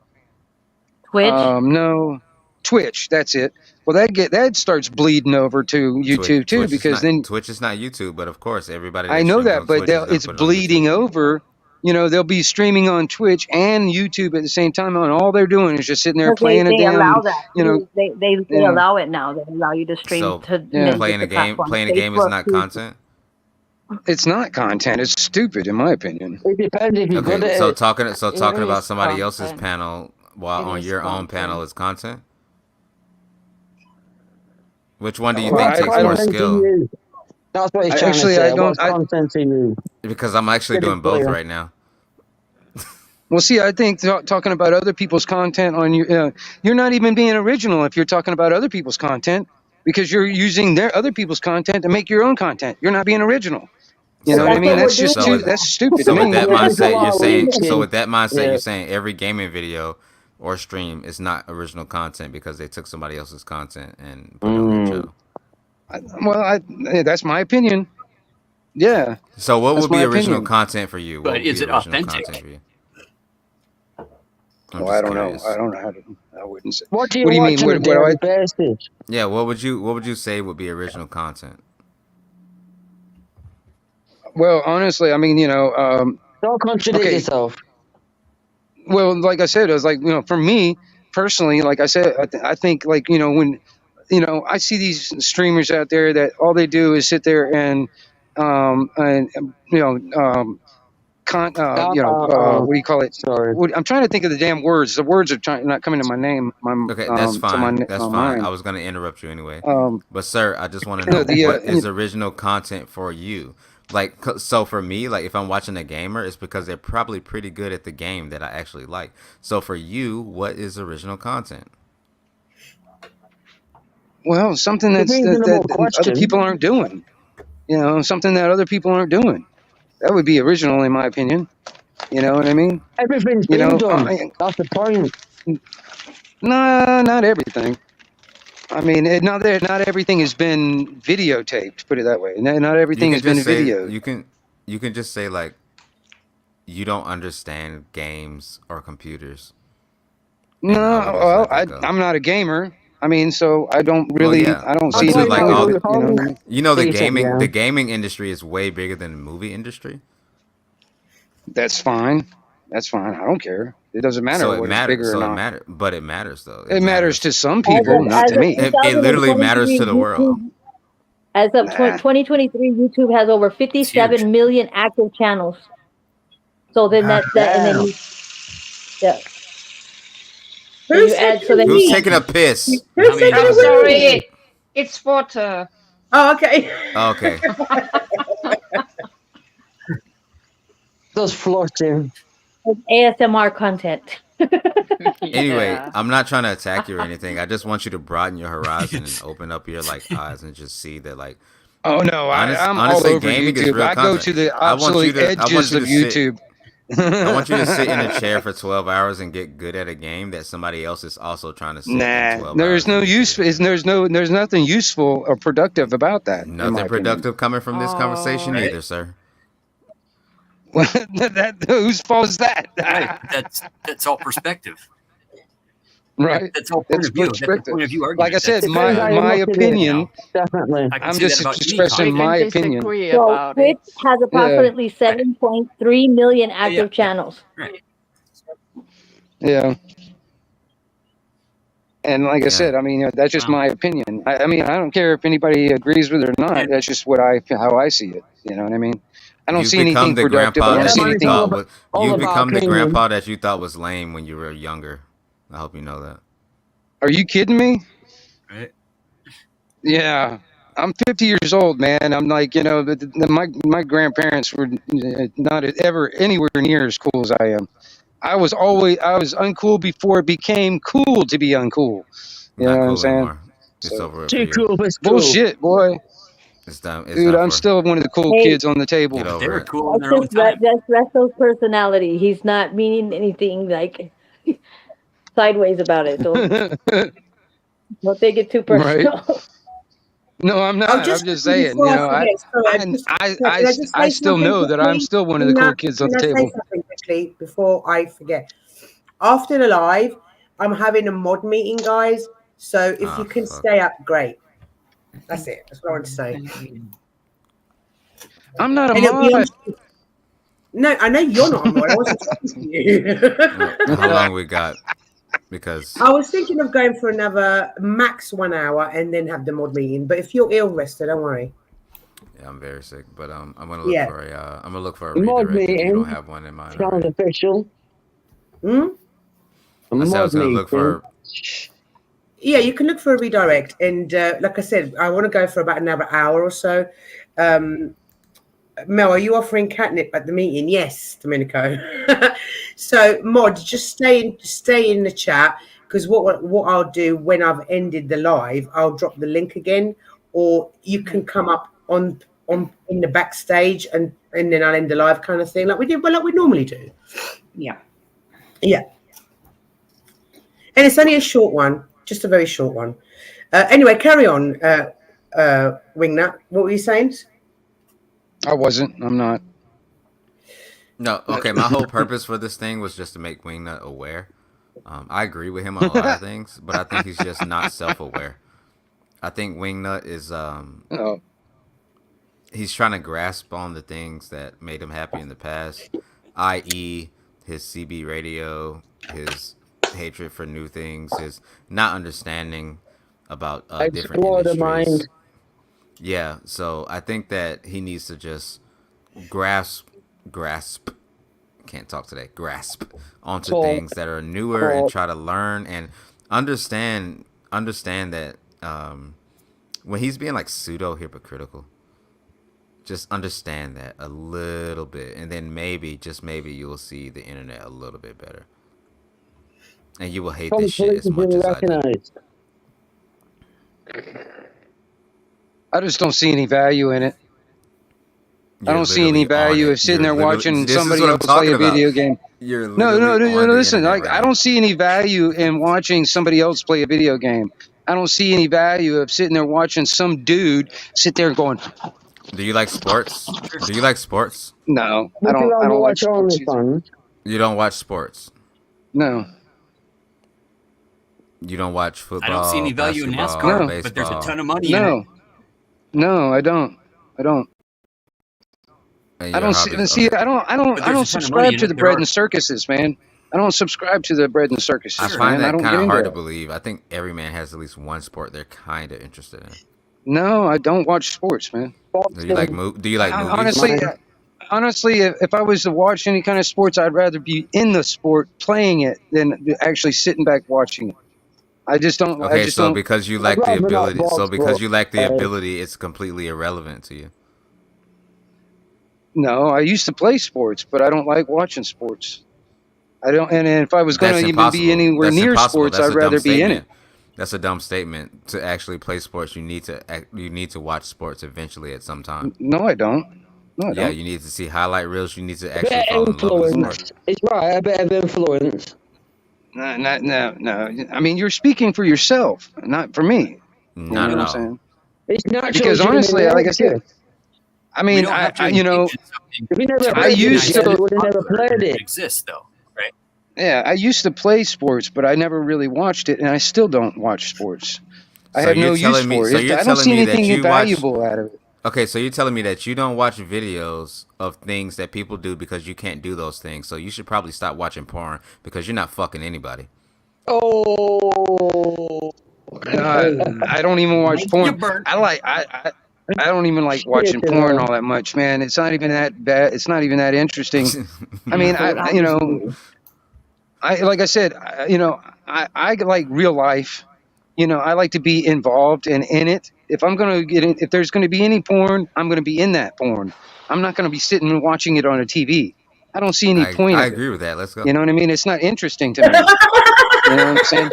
Twitch. No, Twitch. That's it. Well, that starts bleeding over to YouTube too, because then Twitch is not YouTube, but of course everybody I that know streams that, on but Twitch is gonna it's put it on bleeding YouTube. over. You know, they'll be streaming on Twitch and YouTube at the same time, and all they're doing is just sitting there Because playing a they allow damn. that. You know, They yeah, allow it now. They allow you to stream So to yeah. many different platforms. playing a game is Facebook, not too. content. It's not content. It's stupid, in my opinion. It depends if you're good Okay, at so it. talking It about is somebody else's content. panel while It on is your own panel content. is content. Which one do you Well, think What's takes more content to skill? you? That's what he's I trying to actually, say. I don't. What's content to you? Because I'm actually Get it doing both clear. right now. Well, see, I think talking about other people's content on you, you're not even being original if you're talking about other people's content because you're using their other people's content to make your own content. You're not being original. You know what I That's mean? what we're That's just doing. that's stupid to So with me. that Yeah, there's a mindset, lot of leaking. you're Yeah. saying every gaming video or stream is not original content because they took somebody else's content and put it on their channel. That's my opinion. Yeah, So what that's would be my original opinion. content for you? What But would be is it original authentic? content for you? I'm Well, just I don't know. curious. I don't know how to. I wouldn't say. What do you What do you watch mean? on a What do I? daily basis? Yeah, what would you say would be original content? Well, honestly, I mean, Don't contradict okay. yourself. Well, like I said, it was like for me personally, like I said, I think like when I see these streamers out there that all they do is sit there and and what do you call it? Sorry. I'm trying to think of the damn words. The words are not coming to my name. Okay, that's to my fine. That's fine. mind. I was gonna interrupt you anyway, Um, but sir, I just want to no, know what is original content for you. Like, so for me, like if I'm watching a gamer, it's because they're probably pretty good at the game that I actually like. So for you, what is original content? well, something It's a reasonable that other question. people aren't doing. Something that other people aren't doing. That would be original, in my opinion. You know what I mean? Everything's You been know, done. That's the point. no, not everything. I mean, not everything has been videotaped. Put it that way. Not You everything can has been just say videoed. you can just say like you don't understand games or computers. No, I would just well, let that go. I'm not a gamer. I mean, so I don't really, I don't see But anything like with it. the gaming industry is way bigger than the movie industry. That's fine. That's fine. I don't care. It doesn't matter So it what is matters. bigger or So not. but it matters though. It matters to some people, not to me. It literally matters to the world. As of 2023, YouTube has over 57 million active channels. So then and then Who's taking a piss? I'm sorry, it's water. Oh, okay. Okay. Those floating. ASMR content. Anyway, I'm not trying to attack you or anything. I just want you to broaden your horizon and open up your eyes and just see that Oh no, I'm honestly, all over gaming YouTube. Is real I go to the absolute edges of YouTube. I want you to sit in a chair for 12 hours and get good at a game that somebody else is also trying to sit in 12 there's no use. There's nothing useful or productive about that. Nothing productive coming from this conversation either, sir. Whose fault is that? That's all perspective. Right. That's all point of view. That's the point of view argument. Like I said, my opinion. Definitely. I'm just expressing my opinion. So Twitch has approximately 7.3 million active channels. Right. Yeah. And like I said, I mean, that's just my opinion. I mean, I don't care if anybody agrees with it or not. That's just how I see it. You know what I mean? I don't see anything productive. I don't see anything. You've become the grandpa that you thought was lame when you were younger. I hope you know that. Are you kidding me? Right. Yeah. I'm 50 years old, man. I'm like, my grandparents were not ever anywhere near as cool as I am. I was uncool before it became cool to be uncool. You know what I'm saying? Anymore. It's over. Too cool, but bullshit, boy. It's done. Dude, I'm still one of the cool kids on the table. They were cool in their own time. That's Resto's personality. He's not meaning anything like sideways about it. Don't take it too personal. Right. No, I'm not. I'm just saying. I still know that I'm still one of the cool kids on the table. Can I say something quickly before I forget? After the live, I'm having a mod meeting, guys. So if you can stay up, great. That's it. That's what I want to say. I'm not a mod. No, I know you're not a mod. I wasn't talking to you. How long we got? Because I was thinking of going for another max 1 hour and then have the mod meeting. But if you're ill rested, don't worry. Yeah, I'm very sick. But I'm gonna look for a mod meeting. You don't have one in mind. Sounds official. Hmm? I was gonna look for. Yeah, you can look for a redirect, and like I said, I want to go for about another hour or so. Mel, are you offering catnip at the meeting? Yes, Domenico. So, Mod, just stay in the chat, because what I'll do when I've ended the live, I'll drop the link again, or you can come up on in the backstage, and then I'll end the live kind of thing, like we normally do. Yeah. And it's only a short one. Just a very short one. Anyway, carry on, Wingnut. What were you saying? I wasn't. I'm not. No, okay. My whole purpose for this thing was just to make Wingnut aware. I agree with him on a lot of things, but I think he's just not self-aware. I think Wingnut is he's trying to grasp on the things that made him happy in the past, i.e., his CB radio, his hatred for new things, his not understanding about different industries. Mind. Yeah, so I think that he needs to just grasp onto things that are newer and try to learn and understand that when he's being like pseudo hypocritical, just understand that a little bit, and then maybe, just maybe, you will see the internet a little bit better. And you will hate this shit as much as I do. I just don't see any value in it. I don't see any value of sitting there watching somebody else play a video game. No, listen. Like, I don't see any value in watching somebody else play a video game. I don't see any value of sitting there watching some dude sit there going. Do you like sports? No, I don't watch sports. You don't watch sports? No. You don't watch I don't see football, any value in basketball, NASCAR, No. but there's a baseball. ton of money in it. No, I don't. And I your don't hobbies. see. Okay. I don't But there's a ton of money subscribe in to it. the There bread are. and circuses, man. I don't subscribe to the bread and I circuses, find man. I that don't kind get of into hard to it. believe. I think every man has at least one sport they're kind of interested in. No, I don't watch sports, man. Do you like Do you like movies? Honestly, if I was to watch any kind of sports, I'd rather be in the sport playing it than actually sitting back watching it. I just don't. Okay, so because you lack the ability, it's completely irrelevant to you. No, I used to play sports, but I don't like watching sports. I don't. And if I was going to even be anywhere near sports, I'd rather be in it. That's a dumb statement. To actually play sports, you need to watch sports eventually at some time. No, I don't. No, I don't. You need to see highlight reels. You need to actually fall in love with the sport. It's right, a bit of influence. No. I mean, you're speaking for yourself, not for me. Not at all. Saying? It's natural. Because honestly, like I said, I mean, I used to. Would have never played it. Exists though, right? Yeah, I used to play sports, but I never really watched it, and I still don't watch sports. I have no use for it. I don't see anything valuable out of it. Okay, so you're telling me that you don't watch videos of things that people do because you can't do those things. So you should probably stop watching porn because you're not fucking anybody. Oh. I don't even watch porn. I don't even like watching porn all that much, man. It's not even that bad. It's not even that interesting. I mean, like I said, I like real life. I like to be involved and in it. If I'm going to get in, if there's going to be any porn, I'm going to be in that porn. I'm not going to be sitting and watching it on a TV. I don't see any point. I agree with that. Let's go. You know what I mean? It's not interesting to me. You know what I'm saying?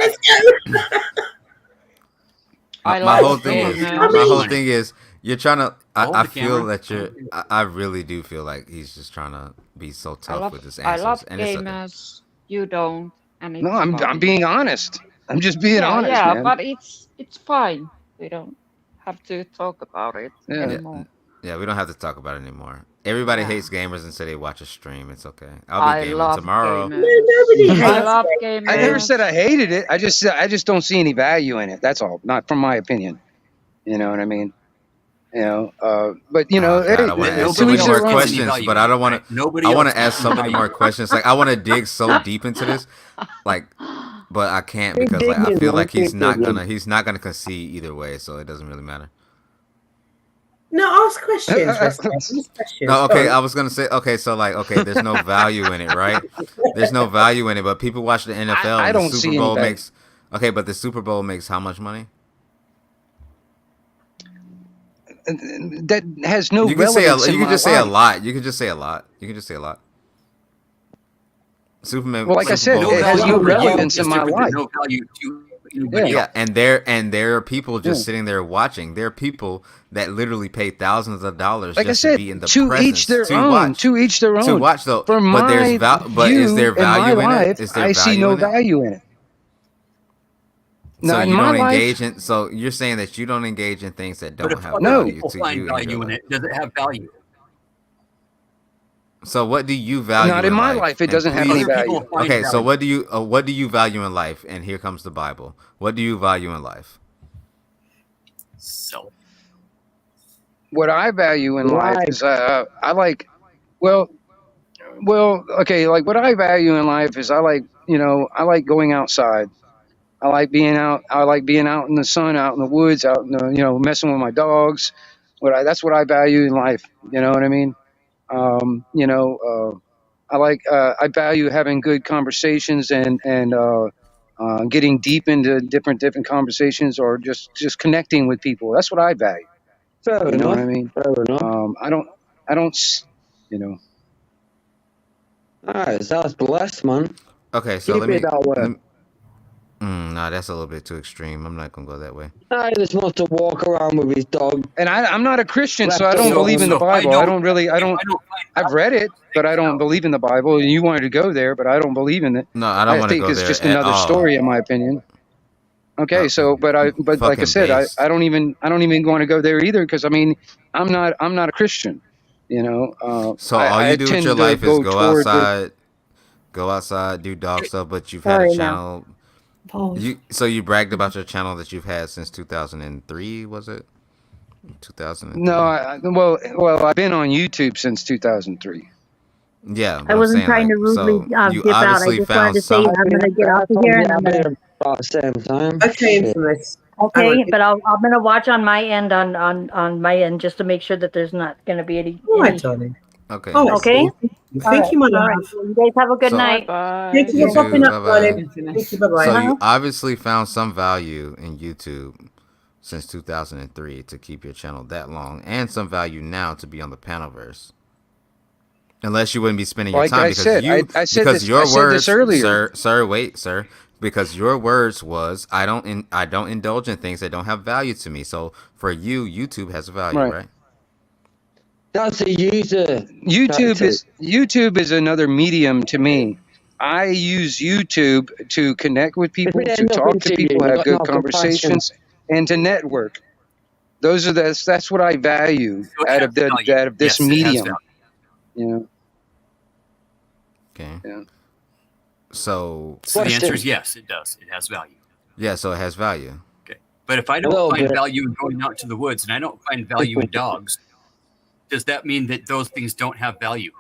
My whole thing is you're trying to. I feel that you're. I really do feel like he's just trying to be so tough with his answers. I love and gamers. You don't. And it's I'm being honest. I'm just being honest. Yeah, man. but it's fine. We don't have to talk about it anymore. Yeah, we don't have to talk about it anymore. Everybody hates gamers and say they watch a stream. It's okay. I'll be gaming tomorrow. No, nobody hates I love gamers. I never said I hated it. I just don't see any value in it. That's all. Not from my opinion. You know what I mean? But I want to ask so many more questions, but I don't want to. I want to ask so many more questions. Like I want to dig so deep into this, but I can't because I feel like he's not gonna concede either way, so it doesn't really matter. No, ask questions. No, okay, I was gonna say so there's no value in it, right? There's no value in it, but people watch the NFL. I don't the see Super Bowl anything. makes but the Super Bowl makes how much money? That has no You can relevance. say in you can my just say a life. lot. You can just say a lot. You can just say a lot. Superman. Well, like I said, it has no relevance in my life. No value to Yeah, and there are people just sitting there watching. There are people that literally pay thousands of dollars Like just I said, to be in the to presence each their to own. watch. To each their own. To watch though, For but there's but is there value in life, it? Is there I value see no in it? value in it. So Not you in my don't life. engage in. So you're saying that you don't engage in things that don't But if have other value people to find you. value in it, does it have value? So what do you value? Not in my life. It And doesn't have please- any value. Okay, so what do you value in life? And here comes the Bible. What do you value in life? So What I value in life is I like okay, like what I value in life is I like going outside. I like being out in the sun, out in the woods, out in the, messing with my dogs. That's what I value in life. You know what I mean? I value having good conversations and getting deep into different conversations or just connecting with people. That's what I value. Fair You know what I enough. mean? Fair enough. I don't, you know. Alright, that's blessed, man. Okay, so Keep let me. it that way. Nah, that's a little bit too extreme. I'm not gonna go that way. I just want to walk around with his dog. And I'm not a Christian, so I So- don't believe in the so if I Bible. don't- I've read it, but I don't believe in the Bible. And you wanted to go there, but I don't believe in it. No, I don't want to think go it's there just at another all. story, in my opinion. Okay, so but like I fucking said, based. I don't even want to go there either because I mean I'm not a Christian, So all I you do with tend your to life is go go toward outside, do dog stuff, but you've had Sorry, a no. channel. Pause. So you bragged about your channel that you've had since 2003, was it? 2003. No, well, I've been on YouTube since 2003. Yeah, but I I'm wasn't saying trying like, to rudely so you dip out. I obviously just wanted found to say some. I'm going to get off of here and I'm going to. About the same time. Okay, Shit. Infamous. Okay, but I'm going to watch on my end on my end just to make sure that there's not going to be any. All right, darling. Okay. All right, Okay. Thank you, my All right. love. Well, you guys have a good So- night. Thank you You for popping too. up, Bye-bye. darling. Thank you. Bye-bye. So you obviously found some value in YouTube since 2003 to keep your channel that long, and some value now to be on the Panelverse. Unless you wouldn't be spending your Like time I because said, you I said because this, your I said words, this earlier. sir, because your words was I don't indulge in things that don't have value to me. So for you, YouTube has value, right? That's a user. YouTube is another medium to me. I use YouTube to connect with people, to talk to people, have good conversations, and to network. That's what I value out of this medium. Yeah. Okay. Yeah. So the answer is yes, it does. It has value. Yeah, so it has value. Okay. But if I don't find value in going out to the woods and I don't find value in dogs, does that mean that those things don't have value?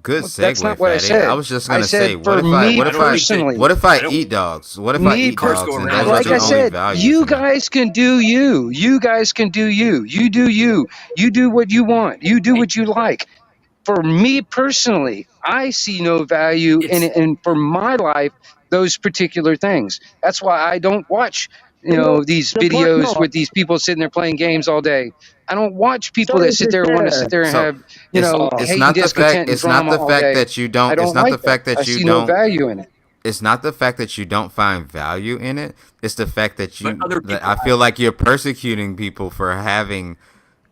Good segue, That's not what I said. I was just gonna say, what if I eat dogs? What if I eat dogs? And those like are the I said, only you guys can do you. You guys can do you. You do you. You do what you want. You do what you like. For me personally, I see no value in it, and for my life, those particular things. That's why I don't watch, these videos with these people sitting there playing games all day. I don't watch people that sit there and want to sit there and have, hate and discontent and drama all day. I don't like that. I see no value in it. It's not the fact that you don't find value in it. It's the fact that I feel like you're persecuting people for having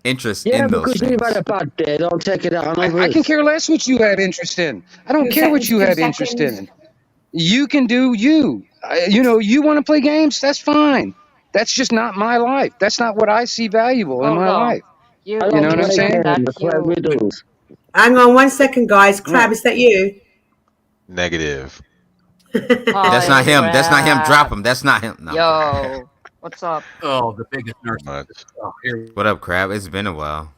interest in those things. Yeah, because you've had a bad day. Don't take it out on others. I can care less what you have interest in. I don't care what you have interest in. You can do you. You want to play games? That's fine. That's just not my life. That's not what I see valuable in my life. You know what I'm saying? Hang on 1 second, guys. Crab, is that you? Negative. That's not him. That's not him. Drop him. That's not him. No. Yo, what's up? Oh, the biggest nurse. Oh, what up, Crab? It's been a while.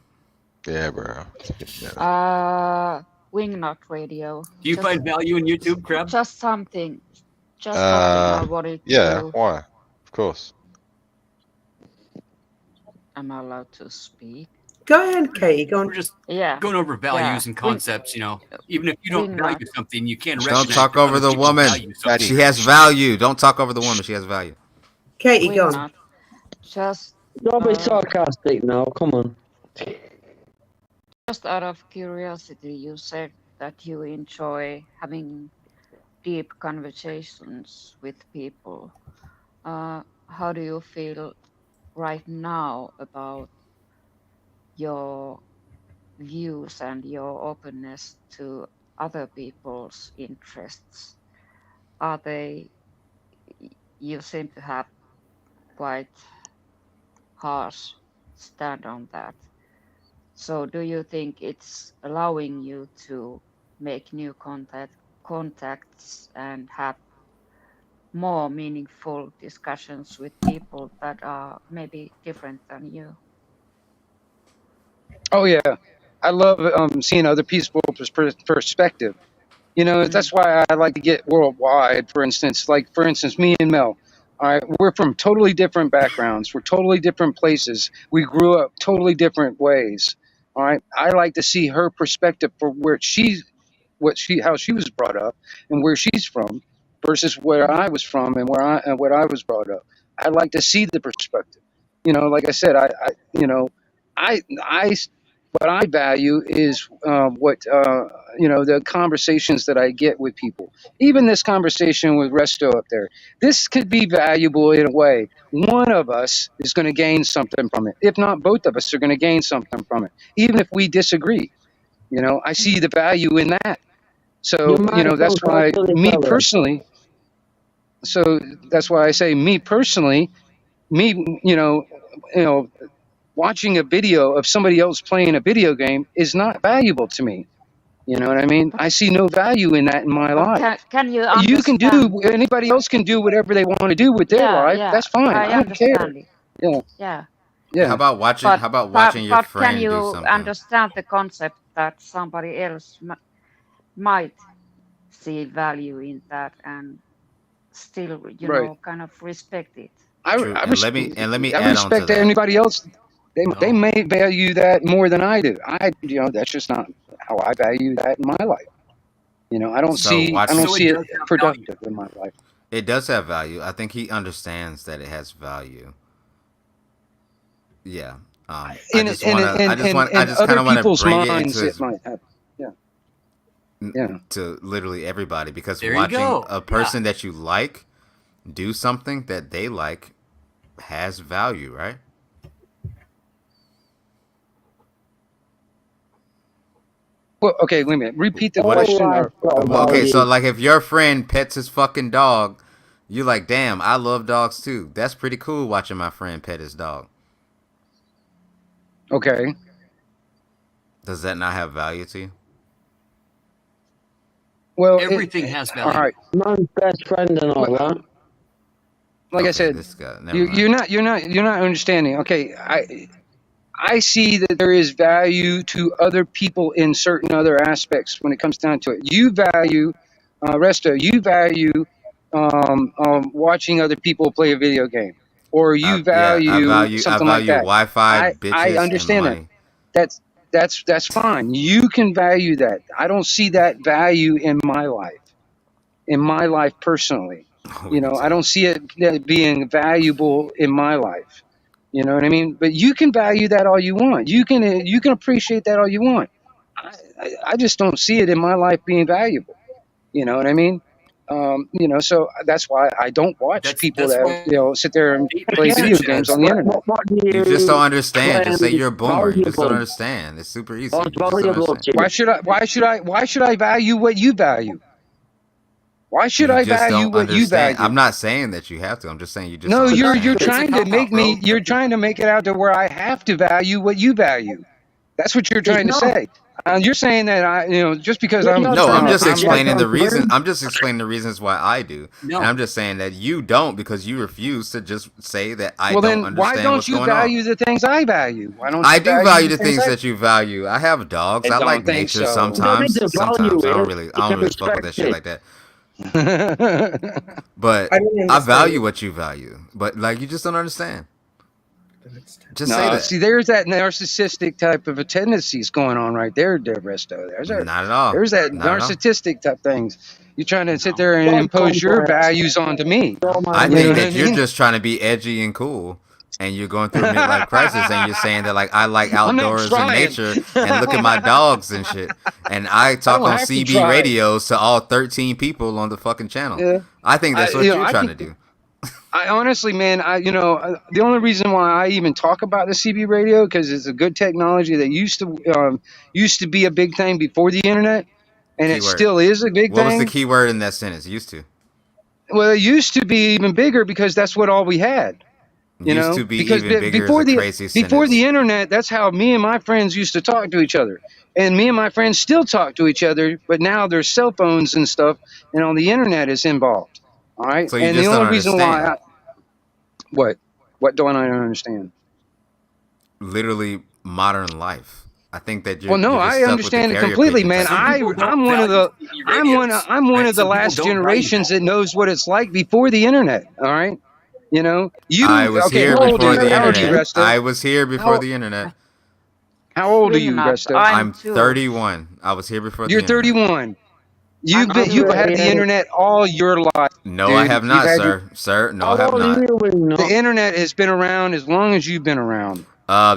Yeah, bro. Wingnut Radio. Do you find value in YouTube, Crab? Just something. Just something I wanted to. Yeah, why? Of course. Am I allowed to speak? Go ahead, Katie. Go on. We're just going over values and concepts. Even if you don't value something, you can recognize. Don't talk over the woman. She has value. Don't talk over the woman. She has value. Katie, go on. Just. Don't be sarcastic now. Come on. Just out of curiosity, you said that you enjoy having deep conversations with people. How do you feel right now about your views and your openness to other people's interests? You seem to have quite harsh stand on that. So do you think it's allowing you to make new contacts and have more meaningful discussions with people that are maybe different than you? Oh yeah, I love seeing other people's perspective. That's why I like to get worldwide. For instance, me and Mel. All right, we're from totally different backgrounds. We're totally different places. We grew up totally different ways. All right, I like to see her perspective for how she was brought up and where she's from, versus where I was from and what I was brought up. I like to see the perspective. Like I said, what I value is the conversations that I get with people. Even this conversation with Resto up there, this could be valuable in a way. One of us is going to gain something from it. If not, both of us are going to gain something from it, even if we disagree. I see the value in that. So that's why me personally. So that's why I say me personally. Watching a video of somebody else playing a video game is not valuable to me. You know what I mean? I see no value in that in my life. Can you You can understand? do, anybody else can do whatever they want to do with their life. Yeah, That's fine. I I don't care. understand it. Yeah, Yeah, yeah. How about watching your can friend do you something? understand the concept that somebody else might see value in that and still, Right. kind of respect it? True. I And let me I add on to respect that. anybody else. They No. may value that more than I do. That's just not how I value that in my life. I don't So see watching So it it does have value. productive in my life. it does have value. I think he understands that it has value. Yeah. I just wanna. I In just kind other of want to people's bring it into minds, it his might have. Yeah, yeah. to literally everybody because There you watching go. a person that you like do something that they like has value, right? Well, okay, wait a minute. Repeat the What? question. Well, okay, so like if your friend pets his fucking dog, you like, damn, I love dogs too. That's pretty cool watching my friend pet his dog. Okay. Does that not have value to you? Well, Everything has all value. right. Man's best friend and all that. Like I Okay, said, this guy. Never mind. you're not understanding. Okay, I see that there is value to other people in certain other aspects when it comes down to it. You value, Resto, you value watching other people play a video game, or you I value something like value that. Wi-Fi, I bitches, and understand that. money. That's fine. You can value that. I don't see that value in my life personally. We can I tell. don't see it being valuable in my life. You know what I mean? But you can value that all you want. You can appreciate that all you want. I just don't see it in my life being valuable. You know what I mean? So that's why I don't watch people That's that why sit there and statement play video such games as on the internet. What do You just don't you understand. Just say claim you're a boomer. You just don't valuable? understand. It's super easy. You What's just don't valuable understand. to you? Why should I value what you value? Why should You I just value don't what you understand. value? I'm not saying that you have to. I'm just saying you just No, don't you're understand. It's a trying to cop-out, bro. you're trying to make it out to where I have to value what you value. That's what you're It's trying to not. say. You're saying that just because You're I'm not No, trying to I'm say explaining the reason. something. I'm just explaining the reasons why I do, No. and I'm just saying that you don't because you refuse to just say that I Well, don't then why understand don't what's you going on. value the things I value? Why don't I you do value value the the things I that you value. I have dogs. I I don't like think nature so. You don't need sometimes. to Sometimes value I it. don't You really can fuck with that respect shit it. like that. don't But I don't I understand. value what you value. But like you just don't understand. Just say No, that. see, there's that narcissistic type of a tendencies going on right there, Resto. Not at all. There's that Not at all. narcissistic type things. You're trying to sit there and God impose your complex. values onto me. Don't I mind You know think what me. I that you're mean? just trying to be edgy and cool, and you're going through a midlife crisis, and you're saying that like I like I'm not outdoors and trying. nature, and look at my dogs and shit, and I talk don't on have to CB try. radios to all 13 people on the fucking channel. Yeah. I think that's what you're I trying can, to do. I honestly, man, the only reason why I even talk about the CB radio because it's a good technology that used to be a big thing before the internet, and it Keyword. still is a big What was the thing. key word in that sentence? Used to. Well, it used to be even bigger because that's what all we had. Used to be Because even bigger is a crazy before sentence. the internet, that's how me and my friends used to talk to each other, and me and my friends still talk to each other. But now there's cell phones and stuff, and on the internet is involved. All right, So you and the just don't only reason why understand. what don't I understand? Literally modern life. I think that Well, no, you're just I stuck with the understand it carrier completely, pigeon man. type shit. People don't I'm one of value the CB I'm one radios, I'm one right? of the Some people last don't value generations that. that knows what it's like before the internet. All right, I was okay? here How old are before you? the How old are you, internet. Resto? I was here before How the internet. How old are you're you, not? Resto? I'm I'm two. 31. I was here before the You're internet. 31. I'm You've two. had the internet all your life, No, I dude. have You've not, had sir. Sir, no, How I have old are not. you, the Wingnut? internet has been around as long as you've been around.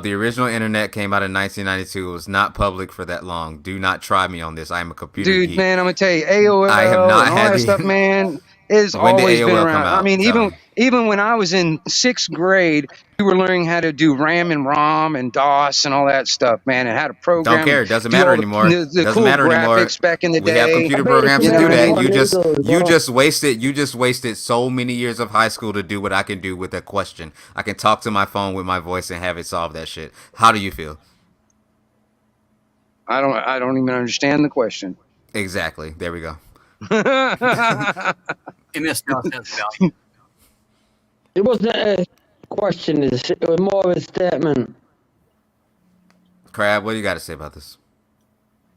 The original internet came out in 1992. It was not public for that long. Do not try me on this. I am a computer Dude, geek. man, I'm gonna tell you, AOL I have not and all had that the. stuff, man, it's When did always been AOL come around. I out? mean, Tell me. even when I was in 6th grade, we were learning how to do RAM and ROM and DOS and all that stuff, man, and how to Don't program care. and It doesn't do matter all anymore. the Doesn't cool matter anymore. graphics back in the We have day. computer I bet programs you to do never that. got needles, You bro. just wasted so many years of high school to do what I can do with a question. I can talk to my phone with my voice and have it solve that shit. How do you feel? I don't even understand the question. Exactly. There we go. MS DOS has value. It wasn't a question, it was more of a statement. Crab, what do you got to say about this?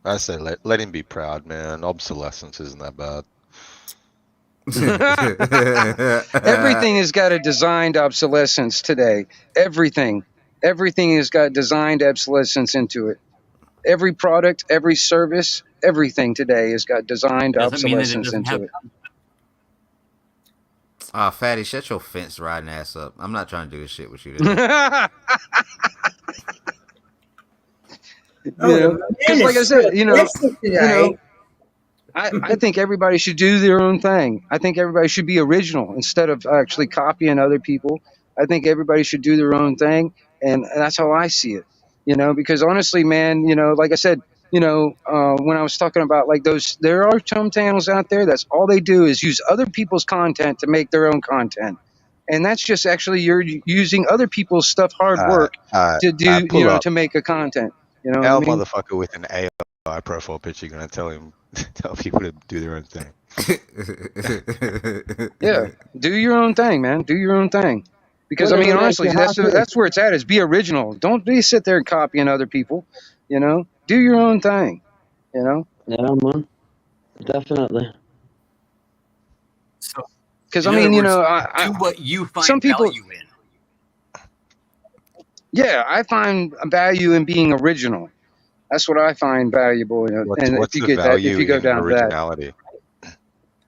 I say let him be proud, man. Obsolescence isn't that bad. Everything has got a designed obsolescence today. Everything has got designed obsolescence into it. Every product, every service, everything today has got designed obsolescence into it. Fatty, shut your fence riding ass up. I'm not trying to do this shit with you today. Because like I said, I think everybody should do their own thing. I think everybody should be original instead of actually copying other people. I think everybody should do their own thing, and that's how I see it. Because honestly, man, like I said, when I was talking about like there are some channels out there that's all they do is use other people's content to make their own content. And that's just actually you're using other people's stuff, hard work to do, to make a content. How motherfucker with an AI profile picture gonna tell people to do their own thing? Yeah, do your own thing, man. Do your own thing. Because honestly, that's where it's at. Is be original. Don't sit there and copying other people. Do your own thing. Yeah, man. Definitely. Because do what you find some people, value in. Yeah, I find value in being original. That's what I find valuable. What's the value if you go down originality?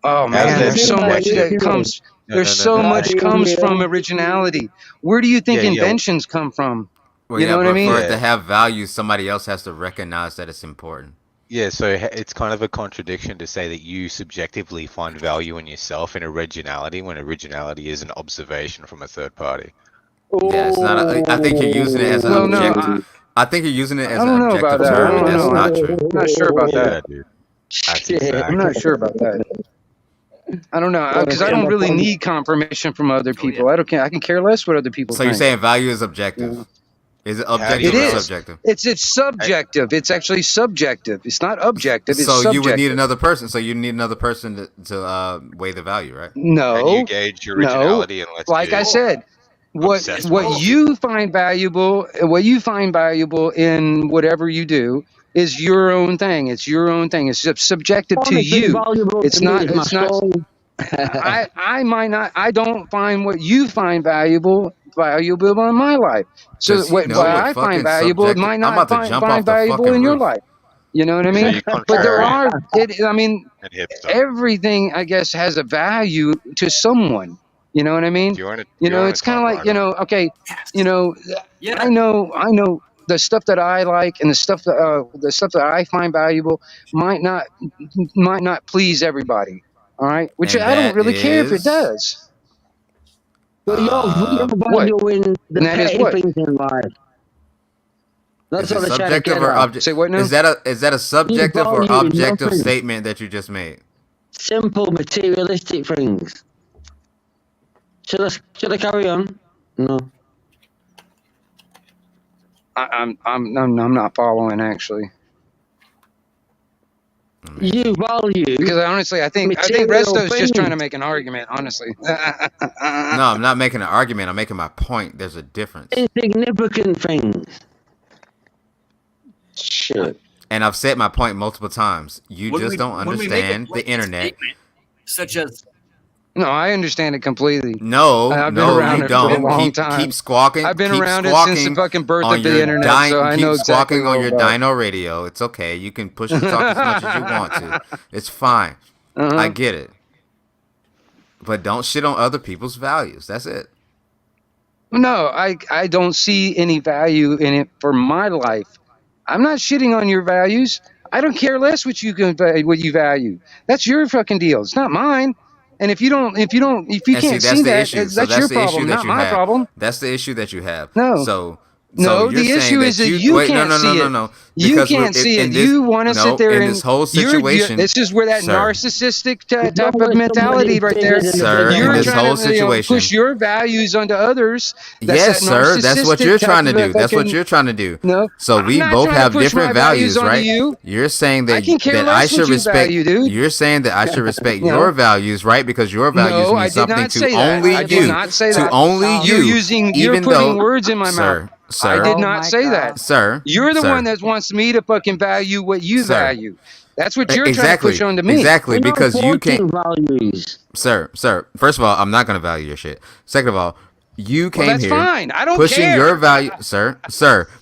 Oh man, there's so much that comes. There's so much comes from originality. Where do you think inventions come from? Well, you know what I mean? For it to have value, somebody else has to recognize that it's important. Yeah, so it's kind of a contradiction to say that you subjectively find value in yourself in originality when originality is an observation from a third party. Yeah, it's not. I think you're using it as an objective. I think you're using it as an objective term, and that's not true. I'm not sure about that. Dude. That's exactly. I'm not sure about that. I don't know because I don't really need confirmation from other people. I can care less what other people think. So you're saying value is objective? Is it objective or subjective? It's subjective. It's actually subjective. It's not objective. It's subjective. You would need another person. So you need another person to weigh the value, right? No. And you gauge your originality and let's like I said. What you find valuable in whatever you do is your own thing. It's your own thing. It's subjective to you. It's not. I might not. I don't find what you find valuable in my life. So what I find valuable, it might not find valuable in your life. You know what I mean? But there are. Everything I guess has a value to someone. You know what I mean? It's kind of like, okay, I know the stuff that I like and the stuff that I find valuable might not please everybody. All right, which I don't really care if it does. But you're valuing the petty things in life. That's what I'm trying to get at. Say what now? Is that a subjective or objective statement that you just made? Simple materialistic things. Should I carry on? No. I'm not following actually. You value because honestly, I think Resto's just trying to make an argument. Honestly. No, I'm not making an argument. I'm making my point. There's a difference. Insignificant things. Shit. And I've said my point multiple times. You just don't understand the internet. Such as. No, I understand it completely. No, I've been around it don't. For a long time. Keep squawking. I've been around it since the fucking birth of the internet, so I know exactly squawking on your dino radio. It's okay. You can push the talk as much as you want to. It's fine. I get it. But don't shit on other people's values. That's it. No, I don't see any value in it for my life. I'm not shitting on your values. I don't care less what you value. That's your fucking deal. It's not mine. And if you can't see that, that's your problem, not my problem. That's the issue that you have. No. So No, the issue is that you can't see it. No. You can't see it. You want to sit there and this whole situation. This is where that narcissistic type of mentality right there. Sir, you're in this trying whole to situation, push your values onto others. Yes, sir. That's what you're trying to do. That's what you're trying to do. No. So we both have different values, right? You're saying that I should respect. You're saying that I should respect your values, right? Because your values mean something to only you. To only you. You're putting words in my mouth. Sir, I did not say that. Sir. You're the one that wants me to fucking value what you value. That's what you're trying to push on to me. Exactly, because you can't. Sir. First of all, I'm not going to value your shit. Second of all, you came here fine. I don't pushing care. your value, sir.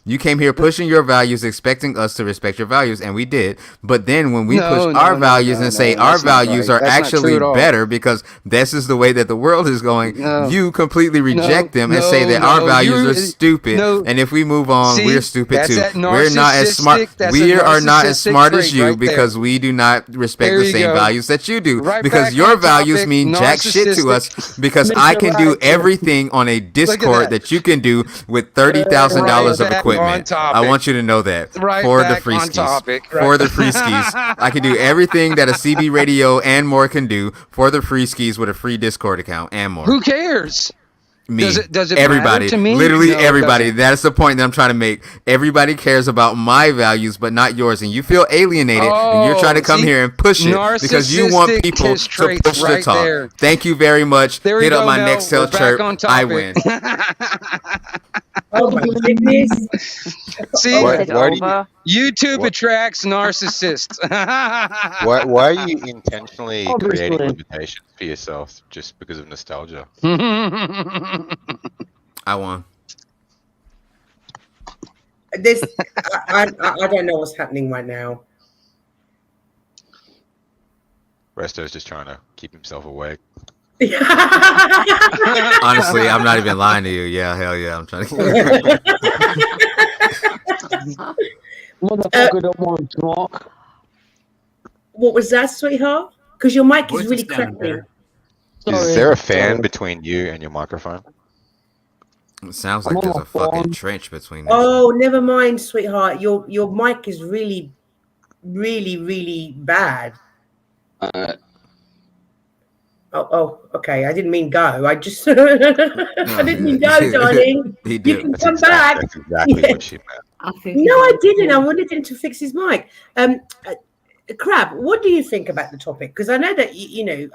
You came here pushing your values, expecting us to respect your values, and we did. But then when we push our values and say our values are actually better because this is the way that the world is going, you completely reject them and say that our values are stupid. And if we move on, we're stupid too. We're not as smart. We are not as smart as you because we do not respect the same values that you do. Because your values mean jack shit to us. Because I can do everything on a Discord that you can do with $30,000 of equipment. I want you to know that for the free skis. For the free skis, I can do everything that a CB radio and more can do for the free skis with a free Discord account and more. Who cares? Me. Does it everybody, matter to me? Literally everybody. That's the point that I'm trying to make. Everybody cares about my values, but not yours, and you feel alienated, and you're trying to come here and push it because you want people to push the talk. There. Thank you very much. Hit up my next tail chirp. I win. Oh my goodness! See, YouTube attracts narcissists. why are you intentionally creating limitations for yourself just because of nostalgia? I won. I don't know what's happening right now. Resto's just trying to keep himself awake. Honestly, I'm not even lying to you. Yeah, hell yeah, I'm trying to. Motherfucker don't want to talk. What was that, sweetheart? Because your mic is really crackling. Is there a fan between you and your microphone? It sounds like there's a fucking trench between them. Oh, never mind, sweetheart. Your mic is really, really, really bad. Oh, okay. I didn't mean go. I just I didn't mean go, darling. You can come back. That's exactly what she meant. No, I didn't. I wanted him to fix his mic. Crab, what do you think about the topic? Because I know that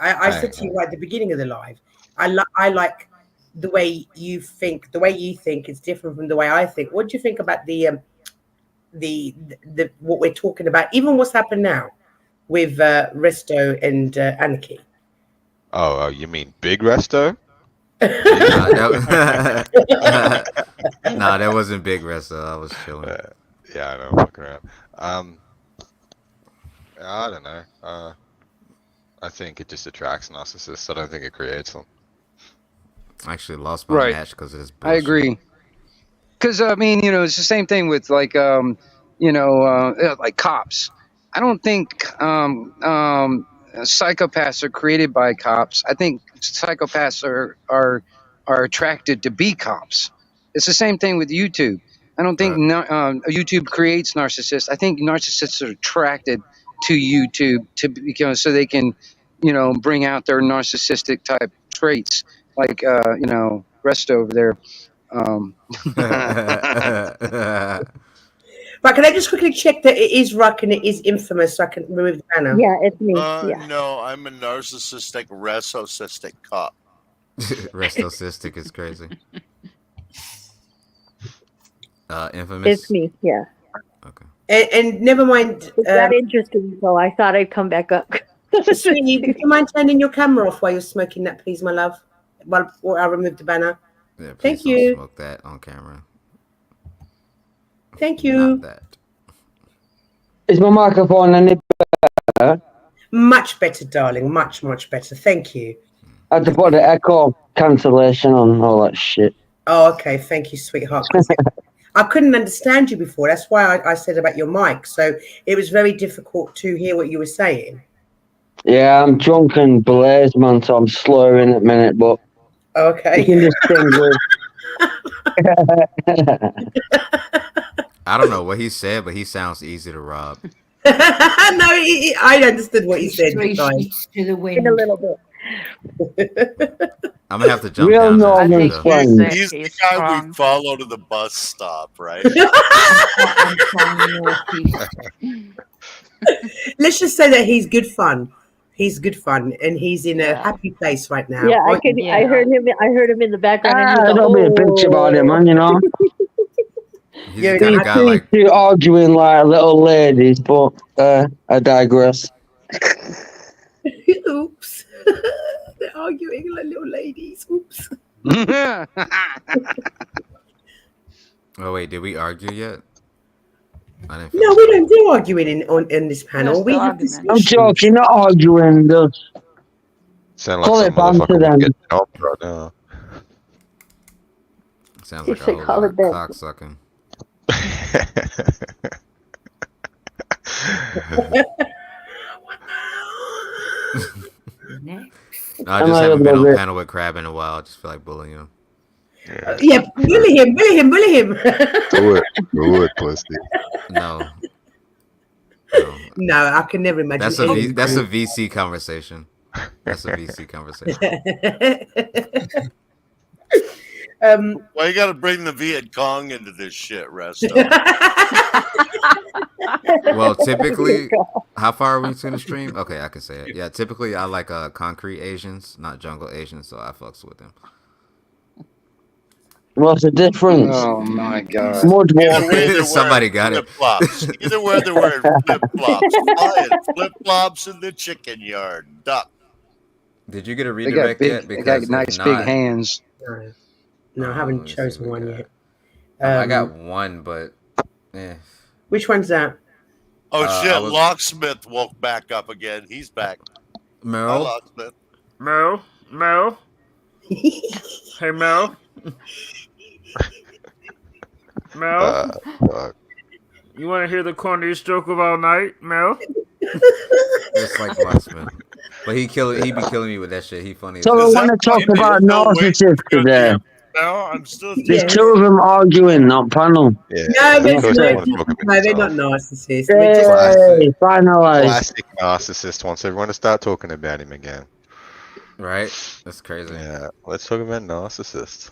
I said to you right at the beginning of the live, I like the way you think. The way you think is different from the way I think. What do you think about the what we're talking about? Even what's happened now with Resto and Anarchy. Oh, you mean Big Resto? Nah, that wasn't Big Resto. I was chilling. Yeah, I know. Fucking around. I don't know. I think it just attracts narcissists. I don't think it creates them. I actually lost my match because of this bullshit. I agree. Because I mean, it's the same thing with like cops. I don't think psychopaths are created by cops. I think psychopaths are attracted to be cops. It's the same thing with YouTube. I don't think YouTube creates narcissists. I think narcissists are attracted to YouTube so they can, bring out their narcissistic type traits, like Resto over there. But can I just quickly check that it is Ruck and it is infamous so I can remove the banner? Yeah, it's me. Yeah. No, I'm a narcissistic, resocystic cop. Restocystic is crazy. Infamous? It's me, yeah. Okay. And never mind. It's that interesting, so I thought I'd come back up. Sweetie, do you mind turning your camera off while you're smoking that, please, my love? While I remove the banner. Yeah, thank don't you. Smoke that on camera. Thank you. Not that. Is my microphone any better? Much better, darling. Much, much better. Thank you. I had to put the echo cancellation on all that shit. Oh, okay. Thank you, sweetheart. I couldn't understand you before. That's why I said about your mic. So it was very difficult to hear what you were saying. Yeah, I'm drunk and blazed, man, so I'm slurring at the minute, but okay. you can just sing with. I don't know what he said, but he sounds easy to rob. No, I understood what he said. Three sheets to the wind. In a little bit. I'm gonna have to jump Real down there. northern slang. He's the guy we follow to the bus stop, right? Let's just say that he's good fun. He's good fun, and he's in a happy place right now. Yeah, I heard him. I heard him in the background. And There'll be a picture about him, man. You know. He's the kind of guy These like two arguing like little ladies, but I digress. Oops. They're arguing like little ladies. Oops. Oh wait, did we argue yet? No, we don't do arguing in this panel. We have I'm joking, not arguing. Just sound call like it some banter motherfucker then. getting up right now. Sounds You like a should whole call lot it of that. cock sucking. I just haven't been on panel with Crab in a while. I just feel like bullying him. Yeah, bully him. Do it, pussy. No. No, I can never imagine. That's a VC conversation. That's a VC conversation. Why you got to bring the Viet Cong into this shit, Resto? Well, typically, how far are we to the stream? Okay, I can say it. Yeah, typically I like concrete Asians, not jungle Asians, so I fucks with them. What's the difference? Oh my god! Somebody got it. Flip-flops. Either way, they're wearing flip-flops. Flying flip-flops in the chicken yard. Duck. Did you get a They got redirect big, yet? they got nice big hands. No, I haven't chosen one yet. I got one, but which one's that? Oh shit! Locksmith woke back up again. He's back. Mel. Hi, Locksmith. Mel. Hey, Mel. Mel. You want to hear the corniest joke of all night, Mel? Just like Locksmith. But he be killing me with that shit. He funny. So I want to talk about narcissists today. No, I'm still. There's two of them arguing, not panel. Yeah. No, they're not narcissists. Hey, finalized. Classic narcissist wants everyone to start talking about him again. Right? That's crazy. Yeah. Let's talk about narcissists.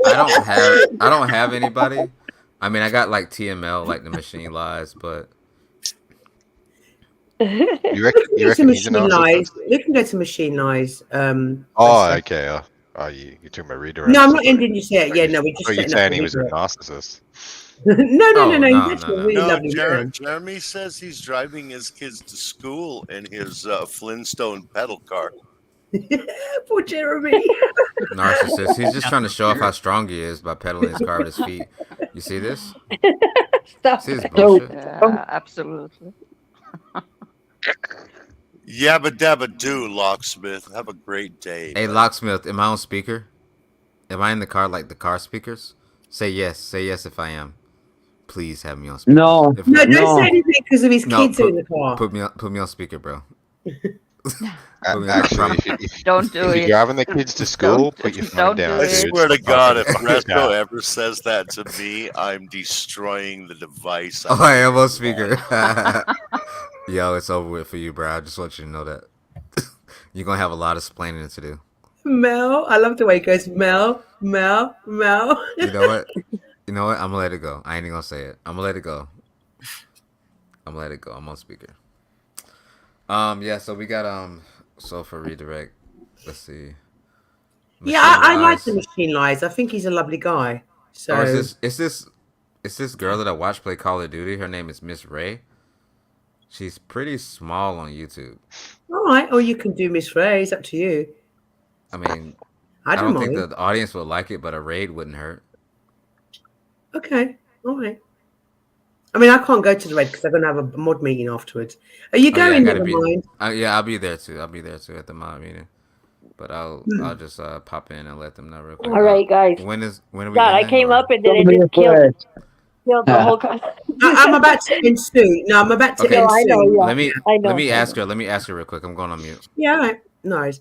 I don't have anybody. I mean, I got like TML, like the Machine Lies, but you reckon he's a narcissist? We can go to Machine Lies. Okay. You're talking about redirect. No, I'm not ending this yet. Yeah, no, we're just. You're saying he was a narcissist. No. He's actually a really lovely man. Jeremy says he's driving his kids to school in his Flintstone pedal car. Poor Jeremy. Narcissist. He's just trying to show off how strong he is by pedaling his car with his feet. You see this? Stop. See this bullshit? Yeah, absolutely. Yabba dabba do, Locksmith. Have a great day. Hey, Locksmith, am I on speaker? Am I in the car like the car speakers? Say yes. Say yes if I am. Please have me on speaker. No. Don't say anything because of his kids in the car. Put me on speaker, bro. Actually, Don't do if it. you're driving the kids to school, put your phone down. I swear to God, if Resto ever says that to me, I'm destroying the device. Oh, I am on speaker. Yo, it's over with for you, bro. I just want you to know that. You're going to have a lot of explaining to do. Mel, I love the way he goes, Mel. You know what? I'm going to let it go. I ain't even going to say it. I'm going to let it go. I'm on speaker. Yeah, so we got, so for redirect, let's see. I like the Machine Lies. I think he's a lovely guy. So is this girl that I watch play Call of Duty? Her name is Miss Ray. She's pretty small on YouTube. All right, or you can do Miss Ray. It's up to you. I mean, I don't think mind. the audience would like it, but a raid wouldn't hurt. Okay, all right. I mean, I can't go to the raid because I'm going to have a mod meeting afterwards. Are you going? Never mind. Yeah, I'll be there too. I'll be there too at the mod meeting. But I'll just pop in and let them know real quick. All right, guys. When are we? God, I came up and then it just killed the whole. I'm about to end soon. No, I'm about to end soon. Yeah. Let me ask her. Let me ask her real quick. I'm going on mute. Yeah, all right. Nice.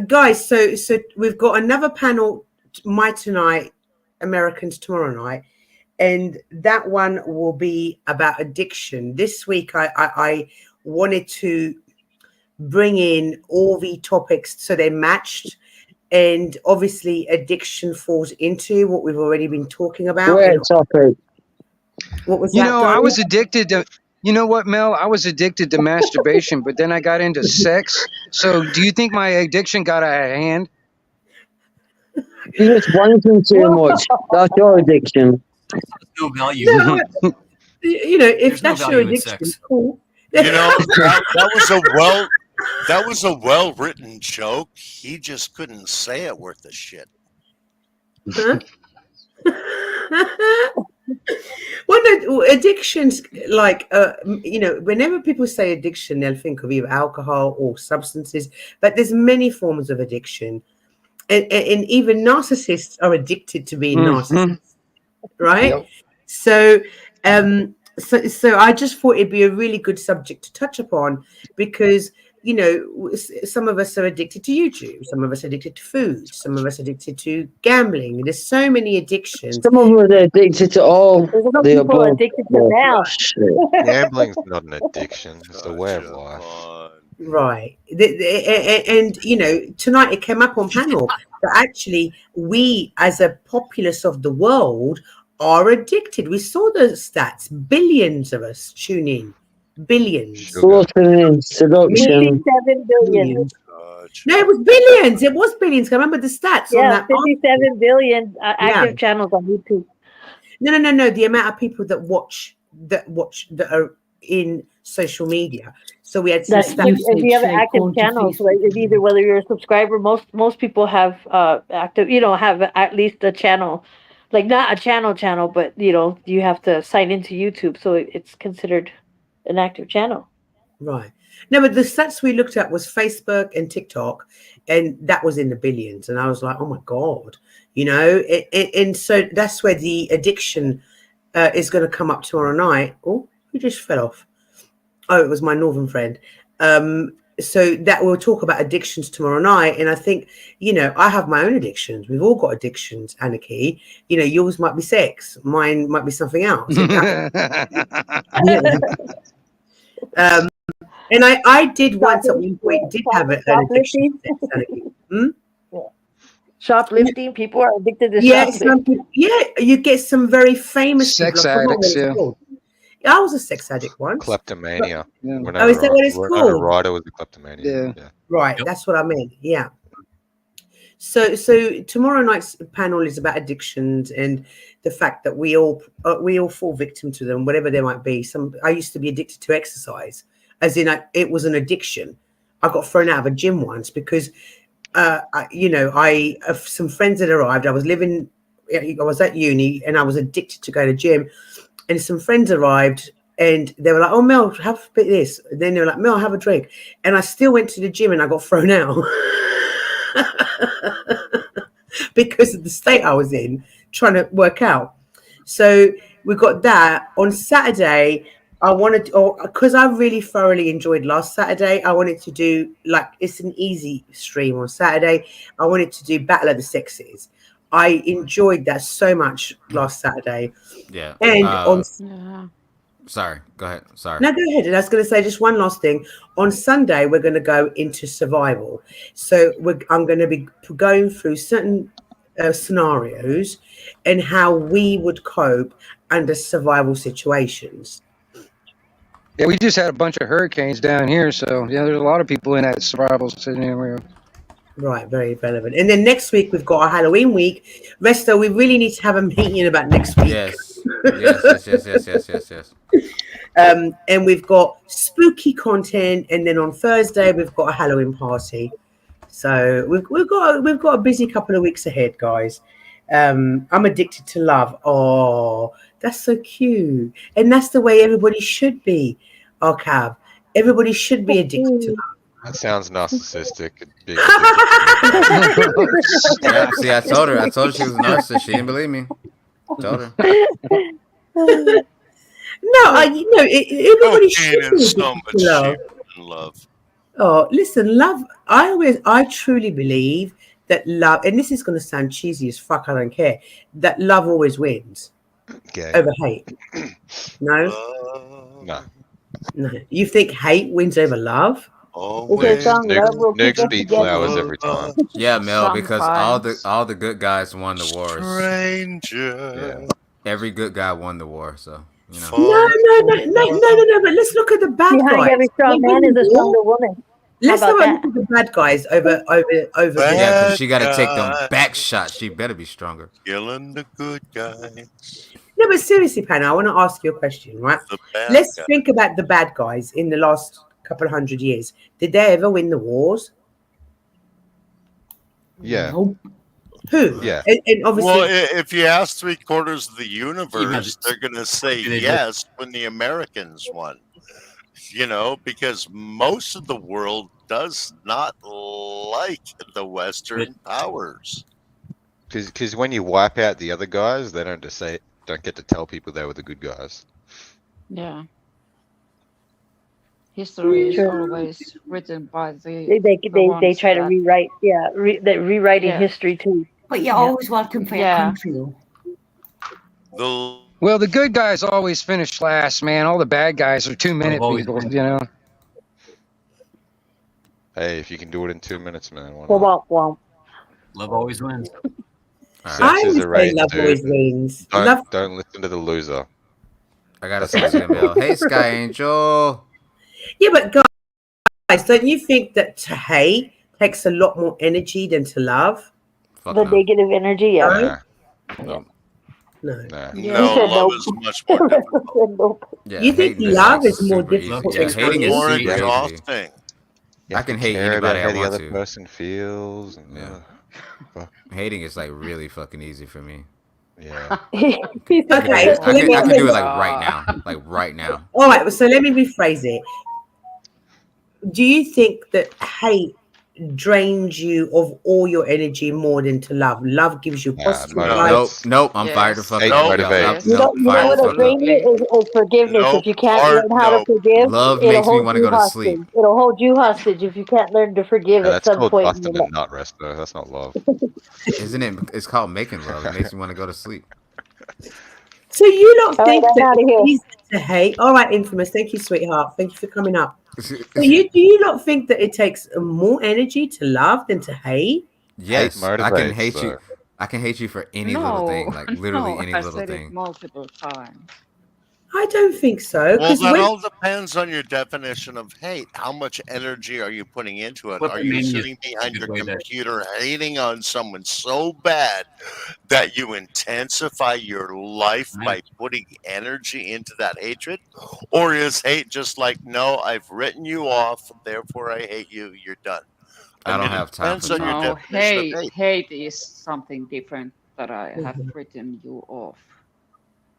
Guys, so we've got another panel my tonight, Americans tomorrow night, and that one will be about addiction. This week, I wanted to bring in all the topics so they matched, and obviously addiction falls into what we've already been talking about. Great topic. What was You that? know, Donna? I was addicted to. You know what, Mel? I was addicted to masturbation, but then I got into sex. So, do you think my addiction got out of hand? You just wanting too much. That's your addiction. There's no value. No, you know, if There's no that's your value in addiction, sex. cool. You know, that was a well-written joke. He just couldn't say it worth a shit. Huh? Well, no, addictions, like, you know, whenever people say addiction, they'll think of either alcohol or substances, but there's many forms of addiction. And even narcissists are addicted to being narcissists, right? Yep. So, so I just thought it'd be a really good subject to touch upon because, you know, some of us are addicted to YouTube, some of us are addicted to food, some of us are addicted to gambling. There's so many addictions. Some of them are addicted to all the People are above. addicted to now. Gambling's not an addiction; it's a way of life. Right. And, you know, tonight it came up on panel that actually we as a populace of the world are addicted. We saw the stats, billions of us tune in, billions. Gluttony, seduction. 57 billion. No, it was billions. It was billions. I remember the stats on Yeah, that. 57 billion active channels on YouTube. No. The amount of people that watch that are in social media. So we had some stats. If you have active channels, right? It's either whether you're a subscriber, most people have active, you know, have at least a channel, like not a channel, but you know, you have to sign into YouTube, so it's considered an active channel. Right. No, but the stats we looked at was Facebook and TikTok, and that was in the billions. And I was like, oh my God, you know, and so that's where the addiction is going to come up tomorrow night. Oh, who just fell off? Oh, it was my northern friend. So that we'll talk about addictions tomorrow night. And I think, you know, I have my own addictions. We've all got addictions, Anarchy. You know, yours might be sex. Mine might be something else. And I did once at one point did have an addiction to sex, Anarchy. Shoplifting, people are addicted to shoplifting. some people, you get some very famous sex people. addicts. I was a sex addict once. Kleptomania. Oh, is that what it's called? A writer was a kleptomania. Yeah. Right, that's what I meant. Yeah. So tomorrow night's panel is about addictions and the fact that we all fall victim to them, whatever they might be. I used to be addicted to exercise, as in it was an addiction. I got thrown out of a gym once because, some friends had arrived. I was at uni and I was addicted to go to the gym. And some friends arrived and they were like, oh, Mel, have a bit of this. And then they were like, Mel, have a drink. And I still went to the gym and I got thrown out because of the state I was in trying to work out. So we got that. On Saturday, I wanted, because I really thoroughly enjoyed last Saturday, I wanted to do, like, it's an easy stream on Saturday. I wanted to do Battle of the Sexes. I enjoyed that so much last Saturday. Yeah. And sorry, go ahead. Sorry. No, go ahead. And I was going to say just one last thing. On Sunday, we're going to go into survival. So I'm going to be going through certain scenarios and how we would cope under survival situations. Yeah, we just had a bunch of hurricanes down here. So, yeah, there's a lot of people in that survival scenario. Right, very relevant. And then next week we've got a Halloween week. Resto, we really need to have a meeting about next week. Yes. And we've got spooky content, and then on Thursday we've got a Halloween party. So we've got a busy couple of weeks ahead, guys. I'm addicted to love. Oh, that's so cute, and that's the way everybody should be. Cav, everybody should be addicted to love. That sounds narcissistic. Yeah, see, I told her she was a narcissist. She didn't believe me. Told her. No, everybody should be so much shit and love. Oh, listen, love. I truly believe that love, and this is going to sound cheesy as fuck, I don't care, that love always wins over hate? No? No. You think hate wins over love? Nukes beat flowers every time. Yeah, Mel, because all the good guys won the wars. Stranger. Yeah. Every good guy won the war, so you know. No. But let's look at the bad guys. Behind every strong man is a stronger woman. Let's have a look at the bad guys over. Yeah, because she got to take them back shots. She better be stronger. Killing the good guys. No, but seriously, Panna, I want to ask you a question, right? Let's think about the bad guys in the last couple of 100 years. Did they ever win the wars? Yeah. No. Who? Yeah. And obviously, well, if you ask 3/4 of the universe, they're going to say yes when the Americans won. You know, because most of the world does not like the Western powers. Because when you wipe out the other guys, they don't get to tell people they were the good guys. Yeah. History is always written by the they try to rewrite rewriting history too. But you're always welcome for your country though. Well, the good guys always finish last, man. All the bad guys are 2-minute people, you know. Hey, if you can do it in 2 minutes, man. Love always wins. Sex is a race, love always wins. Don't listen to the loser. I gotta say something, Mel. Hey, Sky Angel. Yeah, but guys, don't you think that to hate takes a lot more energy than to love? Negative energy, yeah. No. Love is much more difficult. Yeah, you think love is more difficult? Yeah, hating is more super exhausting. I can hate anybody I want the other to. person feels. And, hating is like really fucking easy for me. Yeah. I can do it like right now. Like right now. All right, so let me rephrase it. Do you think that hate drains you of all your energy more than to love? Love gives you positive vibes. Nope. I'm fired to fuck up. You know what'll drain you is forgiveness. If you can't learn how to forgive, love makes me want to go to sleep. It'll hold you hostage if you can't learn to forgive at some point. That's called busting a nut, Resta. That's not love. Isn't it? It's called making love. It makes me want to go to sleep. So you don't think that it's easy to hate? All right, Infamous. Thank you, sweetheart. Thank you for coming up. So do you not think that it takes more energy to love than to hate? Yes, I can hate you. I can hate you for any little thing, like literally any little thing. I said it multiple times. I don't think so. Well, that all depends on your definition of hate. How much energy are you putting into it? Are you sitting behind your computer hating on someone so bad that you intensify your life by putting energy into that hatred? Or is hate just like, no, I've written you off, therefore I hate you, you're done? I don't have time for that. Hate is something different that I have written you off.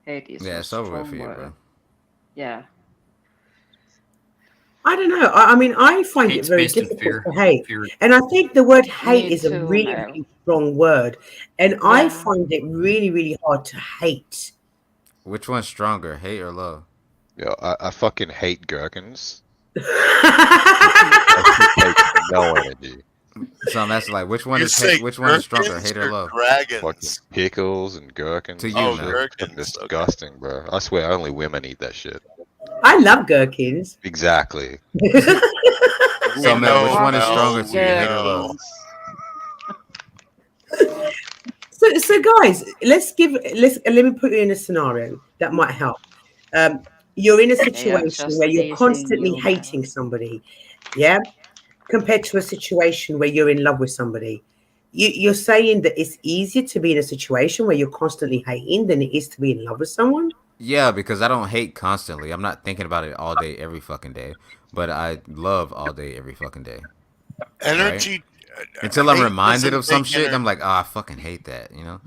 Hate is it's over for you, bro. Yeah. I don't know. I mean, I find it very difficult to hate. And I think the word hate is a really, really strong word. And I find it really, really hard to hate. Which one's stronger, hate or love? Yeah, I fucking hate gherkins. I no energy. So I'm asking, like, which one is stronger, hate or love? Fucking pickles and gherkins. To you, gherkins. Disgusting, bro. I swear, only women eat that shit. I love gherkins. Exactly. So, Mel, which one is stronger to you, hate or love? So guys, let me put you in a scenario that might help. You're in a situation where you're constantly hating somebody, yeah, compared to a situation where you're in love with somebody. You're saying that it's easier to be in a situation where you're constantly hating than it is to be in love with someone? Yeah, because I don't hate constantly. I'm not thinking about it all day, every fucking day. But I love all day, every fucking day. Energy. Right? Until I'm reminded of some shit, and I'm like, oh, I fucking hate that, you know?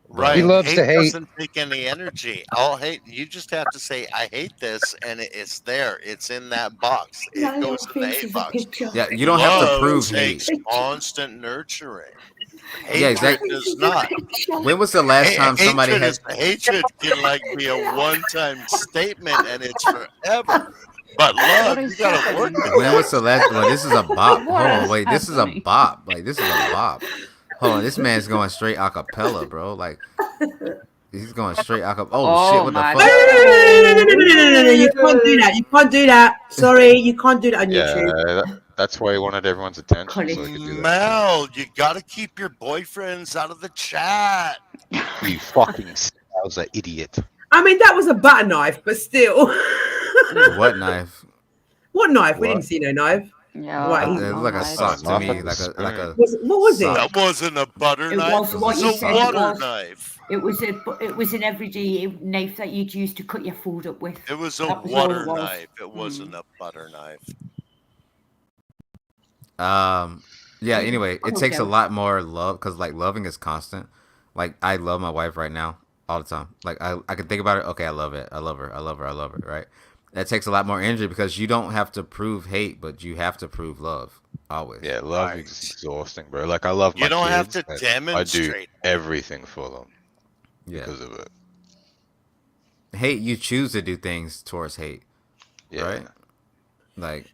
Right. He loves to hate. Doesn't take any energy. All hate. You just have to say, I hate this, and it's there. It's in that box. It goes in the hate box. Yeah, you don't have to prove hate. Constant nurturing. Yeah, exactly. Does not. When was the last time somebody had hatred can like be a one-time statement and it's forever. But love, you gotta work with When was the last one? This is a bop. Hold on, wait. This is a bop. Like, this is a bop. Hold on, this man's going straight acapella, bro. Like he's going straight acapella. Oh shit! What the fuck? No, you can't do that. You can't do that. Sorry, you can't do that on YouTube. That's why he wanted everyone's attention. So he could do that. Mel, you gotta keep your boyfriends out of the chat. You fucking Scouser idiot. I mean, that was a butter knife, but still. What knife? What knife? We didn't see no knife. Yeah, What? It looked like a sock to me, like a. What was it? That wasn't a butter knife. It was a water knife. It was an everyday knife that you'd use to cut your food up with. It was a water knife. It wasn't a butter knife. Yeah. Anyway, it takes a lot more love because like loving is constant. Like I love my wife right now all the time. Like I can think about it. Okay, I love it. I love her. I love her. I love her. Right. That takes a lot more energy because you don't have to prove hate, but you have to prove love always. Yeah, love is exhausting, bro. Like I love my kids. You don't have to demonstrate. I do everything for them. Yeah. Because of it. Hate, you choose to do things towards hate. Yeah. Right? Like,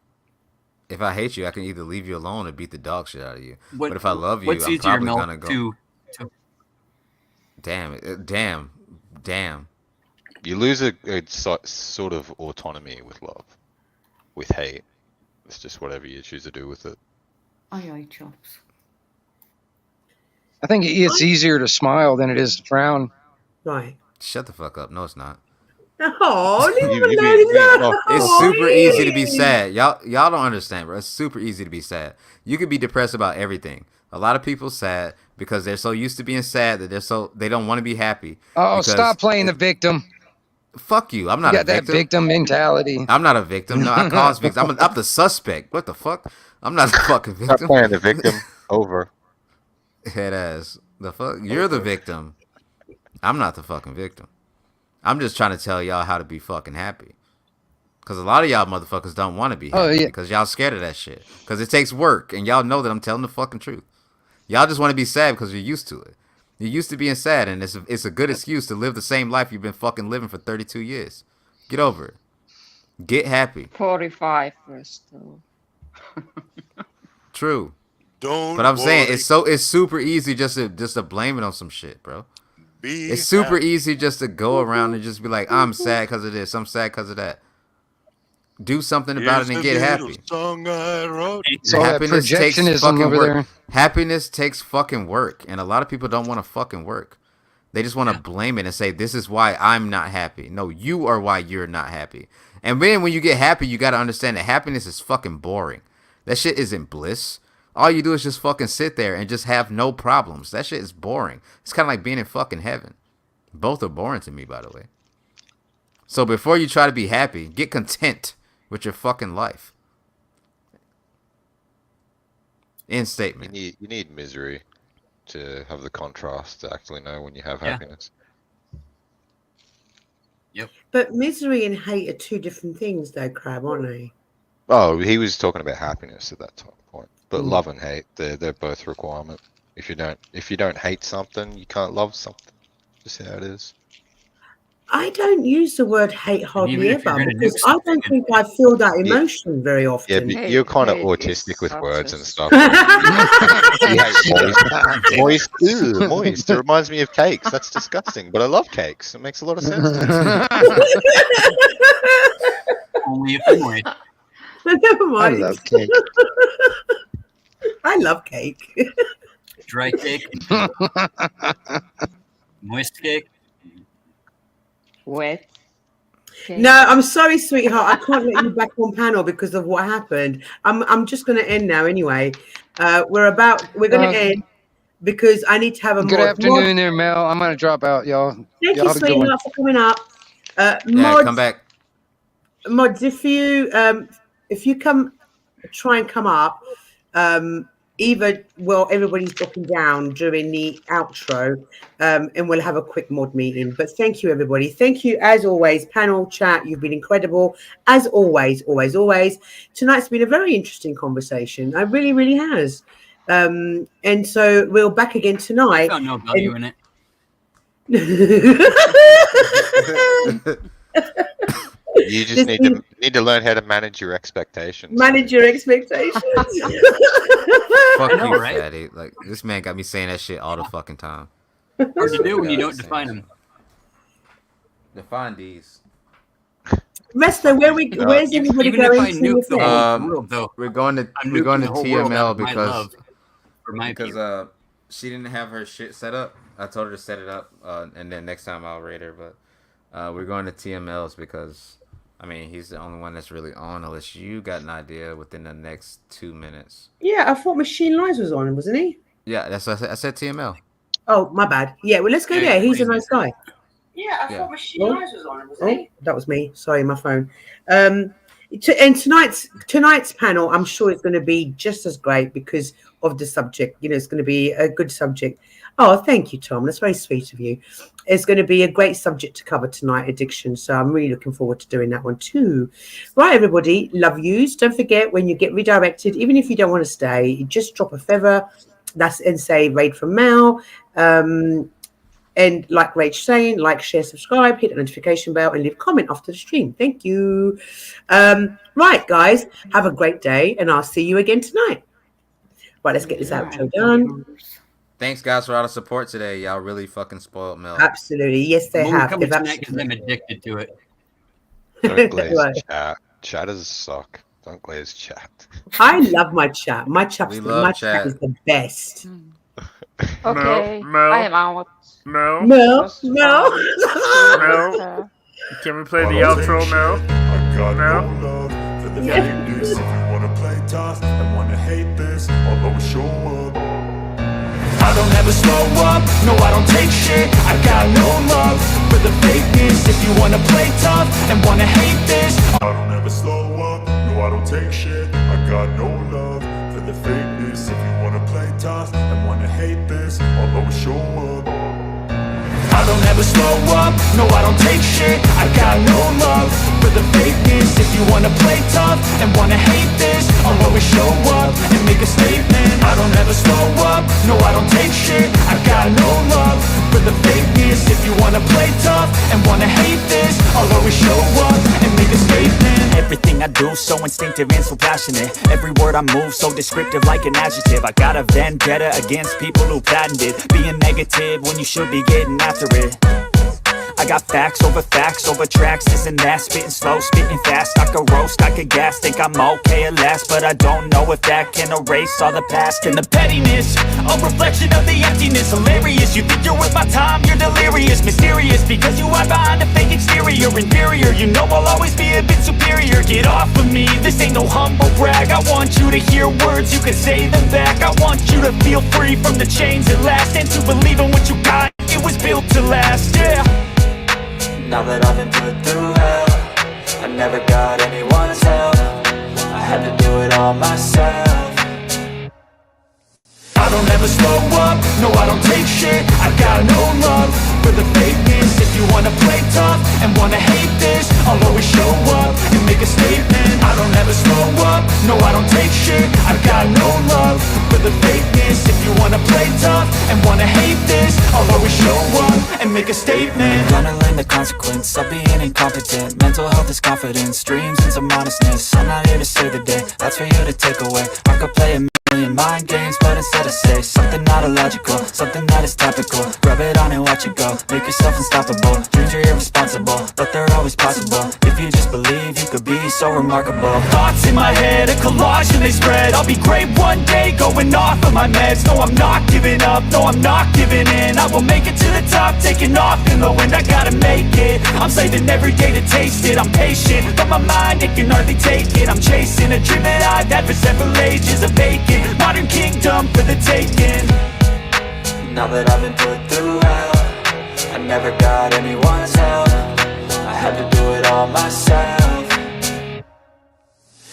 if I hate you, I can either leave you alone or beat the dog shit out of you. But if I love you, I'm probably gonna go. Damn. You lose a sort of autonomy with love. With hate, it's just whatever you choose to do with it. Aye, chops. I think it's easier to smile than it is to frown. Right. Shut the fuck up. No, it's not. Oh, it's super easy to be sad. Y'all don't understand, bro. It's super easy to be sad. You could be depressed about everything. A lot of people sad because they're so used to being sad that they don't want to be happy. Oh, stop playing the victim. Fuck you. I'm not a victim. That victim mentality. I'm not a victim. No, I cause victim. I'm the suspect. What the fuck? I'm not the fucking victim. Stop playing the victim. Over. Head ass. The fuck? You're the victim. I'm not the fucking victim. I'm just trying to tell y'all how to be fucking happy. Because a lot of y'all motherfuckers don't want to be happy because y'all scared of that shit. Because it takes work, and y'all know that I'm telling the fucking truth. Y'all just want to be sad because you're used to it. You're used to being sad, and it's a good excuse to live the same life you've been fucking living for 32 years. Get over it. Get happy. 45 was still. True. Don't. But I'm saying it's super easy just to blame it on some shit, bro. It's super easy just to go around and just be like, I'm sad because of this. I'm sad because of that. Do something about it and get happy. Song I wrote. So happiness takes fucking work. Happiness takes fucking work, and a lot of people don't want to fucking work. They just want to blame it and say, this is why I'm not happy. No, you are why you're not happy. And then when you get happy, you got to understand that happiness is fucking boring. That shit isn't bliss. All you do is just fucking sit there and just have no problems. That shit is boring. It's kind of like being in fucking heaven. Both are boring to me, by the way. So before you try to be happy, get content with your fucking life. End statement. You need misery to have the contrast to actually know when you have happiness. Yep. But misery and hate are two different things, though, Crab, aren't they? Oh, he was talking about happiness at that point. But love and hate, they're both requirement. If you don't hate something, you can't love something. Just how it is. I don't use the word hate hardly ever because I don't think I feel that emotion very often. Yeah, but you're kind of autistic with words and stuff. You hate moist. Moist. It reminds me of cakes. That's disgusting. But I love cakes. It makes a lot of sense. Only if I'm moist. Never mind. I love cake. I love cake. Dry cake. Moist cake. Wet. Okay. No, I'm sorry, sweetheart. I can't let you back on panel because of what happened. I'm just going to end now anyway. We're going to end because I need to have a good afternoon there, Mel. I'm going to drop out, y'all. Thank you, sweetheart, for coming up. Mods, come back. Mods, if you try and come up, everybody's dropping down during the outro, and we'll have a quick mod meeting. But thank you, everybody. Thank you, as always, panel, chat. You've been incredible, as always, always, always. Tonight's been a very interesting conversation. It really, really has. And so we're back again tonight. I found no value in it. You just need to learn how to manage your expectations. Manage your expectations. Fuck I know, you, right? Fatty. Like this man got me saying that shit all the fucking time. Hard to do when you don't define them. Define these. Resta, where's everybody Even if I going knew to? the whole world, though, We're going to I'm nuking the whole world out TML of my because love for my people. she didn't have her shit set up. I told her to set it up, and then next time I'll rate her. But we're going to TML's because I mean he's the only one that's really on. Unless you got an idea within the next 2 minutes. Yeah, I thought Machine Lies was on, wasn't he? Yeah, that's what I said TML. Oh, my bad. Yeah, well, let's go there. He's a nice guy. Yeah, I thought Machine Lies was on, wasn't he? That was me. Sorry, my phone. And tonight's panel, I'm sure it's going to be just as great because of the subject. You know, it's going to be a good subject. Oh, thank you, Tom. That's very sweet of you. It's going to be a great subject to cover tonight, addiction. So I'm really looking forward to doing that one too. Right, everybody, love yous. Don't forget when you get redirected, even if you don't want to stay, just drop a feather. And say raid from Mel. And like Rach saying, like, share, subscribe, hit the notification bell, and leave a comment after the stream. Thank you. Right, guys, have a great day, and I'll see you again tonight. Right, let's get this outro done. Thanks, guys, for all the support today. Y'all really fucking spoiled Mel. Absolutely. Yes, they have. Coming tonight because I'm addicted to it. Don't glaze chat. Chatters suck. Don't glaze chat. I love my chat. My chat is the best. Okay, Mel. I am out. Mel. Can we play the outro, Mel? I got no love for the fakeness. If you wanna play tough and wanna hate this, I'll always show up. I don't ever slow up, no I don't take shit. I got no love for the fakeness. If you wanna play tough and wanna hate this, I don't ever slow up, no I don't take shit. I got no love for the fakeness. If you wanna play tough and wanna hate this, I'll always show up. I don't ever slow up, no I don't take shit. I got no love for the fakeness. If you wanna play tough and wanna hate this, I'll always show up and make a statement. I don't ever slow up, no I don't take shit. I got no love for the fakeness. If you wanna play tough and wanna hate this, I'll always show up and make a statement. Everything I do so instinctive and so passionate. Every word I move so descriptive like an adjective. I got a vendetta against people who patented being negative when you should be getting after it. I got facts over tracks, this and that. Spitting slow, spitting fast, I could roast, I could gas. Think I'm okay at last, but I don't know if that can erase all the past. And the pettiness, a reflection of the emptiness. Hilarious, you think you're worth my time, you're delirious. Mysterious, because you hide behind a fake exterior. Inferior, you know I'll always be a bit superior. Get off of me, this ain't no humble brag. I want you to hear words, you can say them back. I want you to feel free from the chains at last, and to believe in what you got, it was built to last, yeah. Now that I've been put through hell, I never got anyone's help. I had to do it all myself. I don't ever slow up, no I don't take shit. I got no love for the fakeness. If you wanna play tough and wanna hate this, I'll always show up and make a statement. I don't ever slow up, no I don't take shit. I got no love for the fakeness. If you wanna play tough and wanna hate this, I'll always show up and make a statement. Gonna learn the consequence of being incompetent. Mental health is confidence, dreams and some honestness. I'm not here to save the day, that's for you to take away. I could play a million mind games, but instead I say something not illogical, something that is topical. Rub it on and watch it go, make yourself unstoppable. Dreams are irresponsible, but they're always possible. If you just believe, you could be so remarkable. Thoughts in my head, a collage and they spread. I'll be great one day, going off of my meds. No, I'm not giving up, no, I'm not giving in. I will make it to the top, taking off in the wind. I gotta make it, I'm saving every day to taste it. I'm patient, but my mind, it can hardly take it. I'm chasing a dream that I've had for several ages. A vacant, modern kingdom for the taking. Now that I've been put through hell, I never got anyone's help. I had to do it all myself.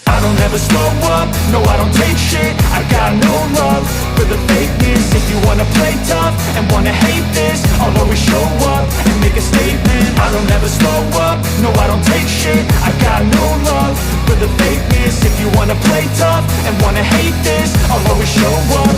I don't ever slow up, no I don't take shit. I got no love for the fakeness. If you wanna play tough and wanna hate this, I'll always show up and make a statement. I don't ever slow up, no I don't take shit. I got no love for the fakeness. If you wanna play tough and wanna hate this, I'll always show up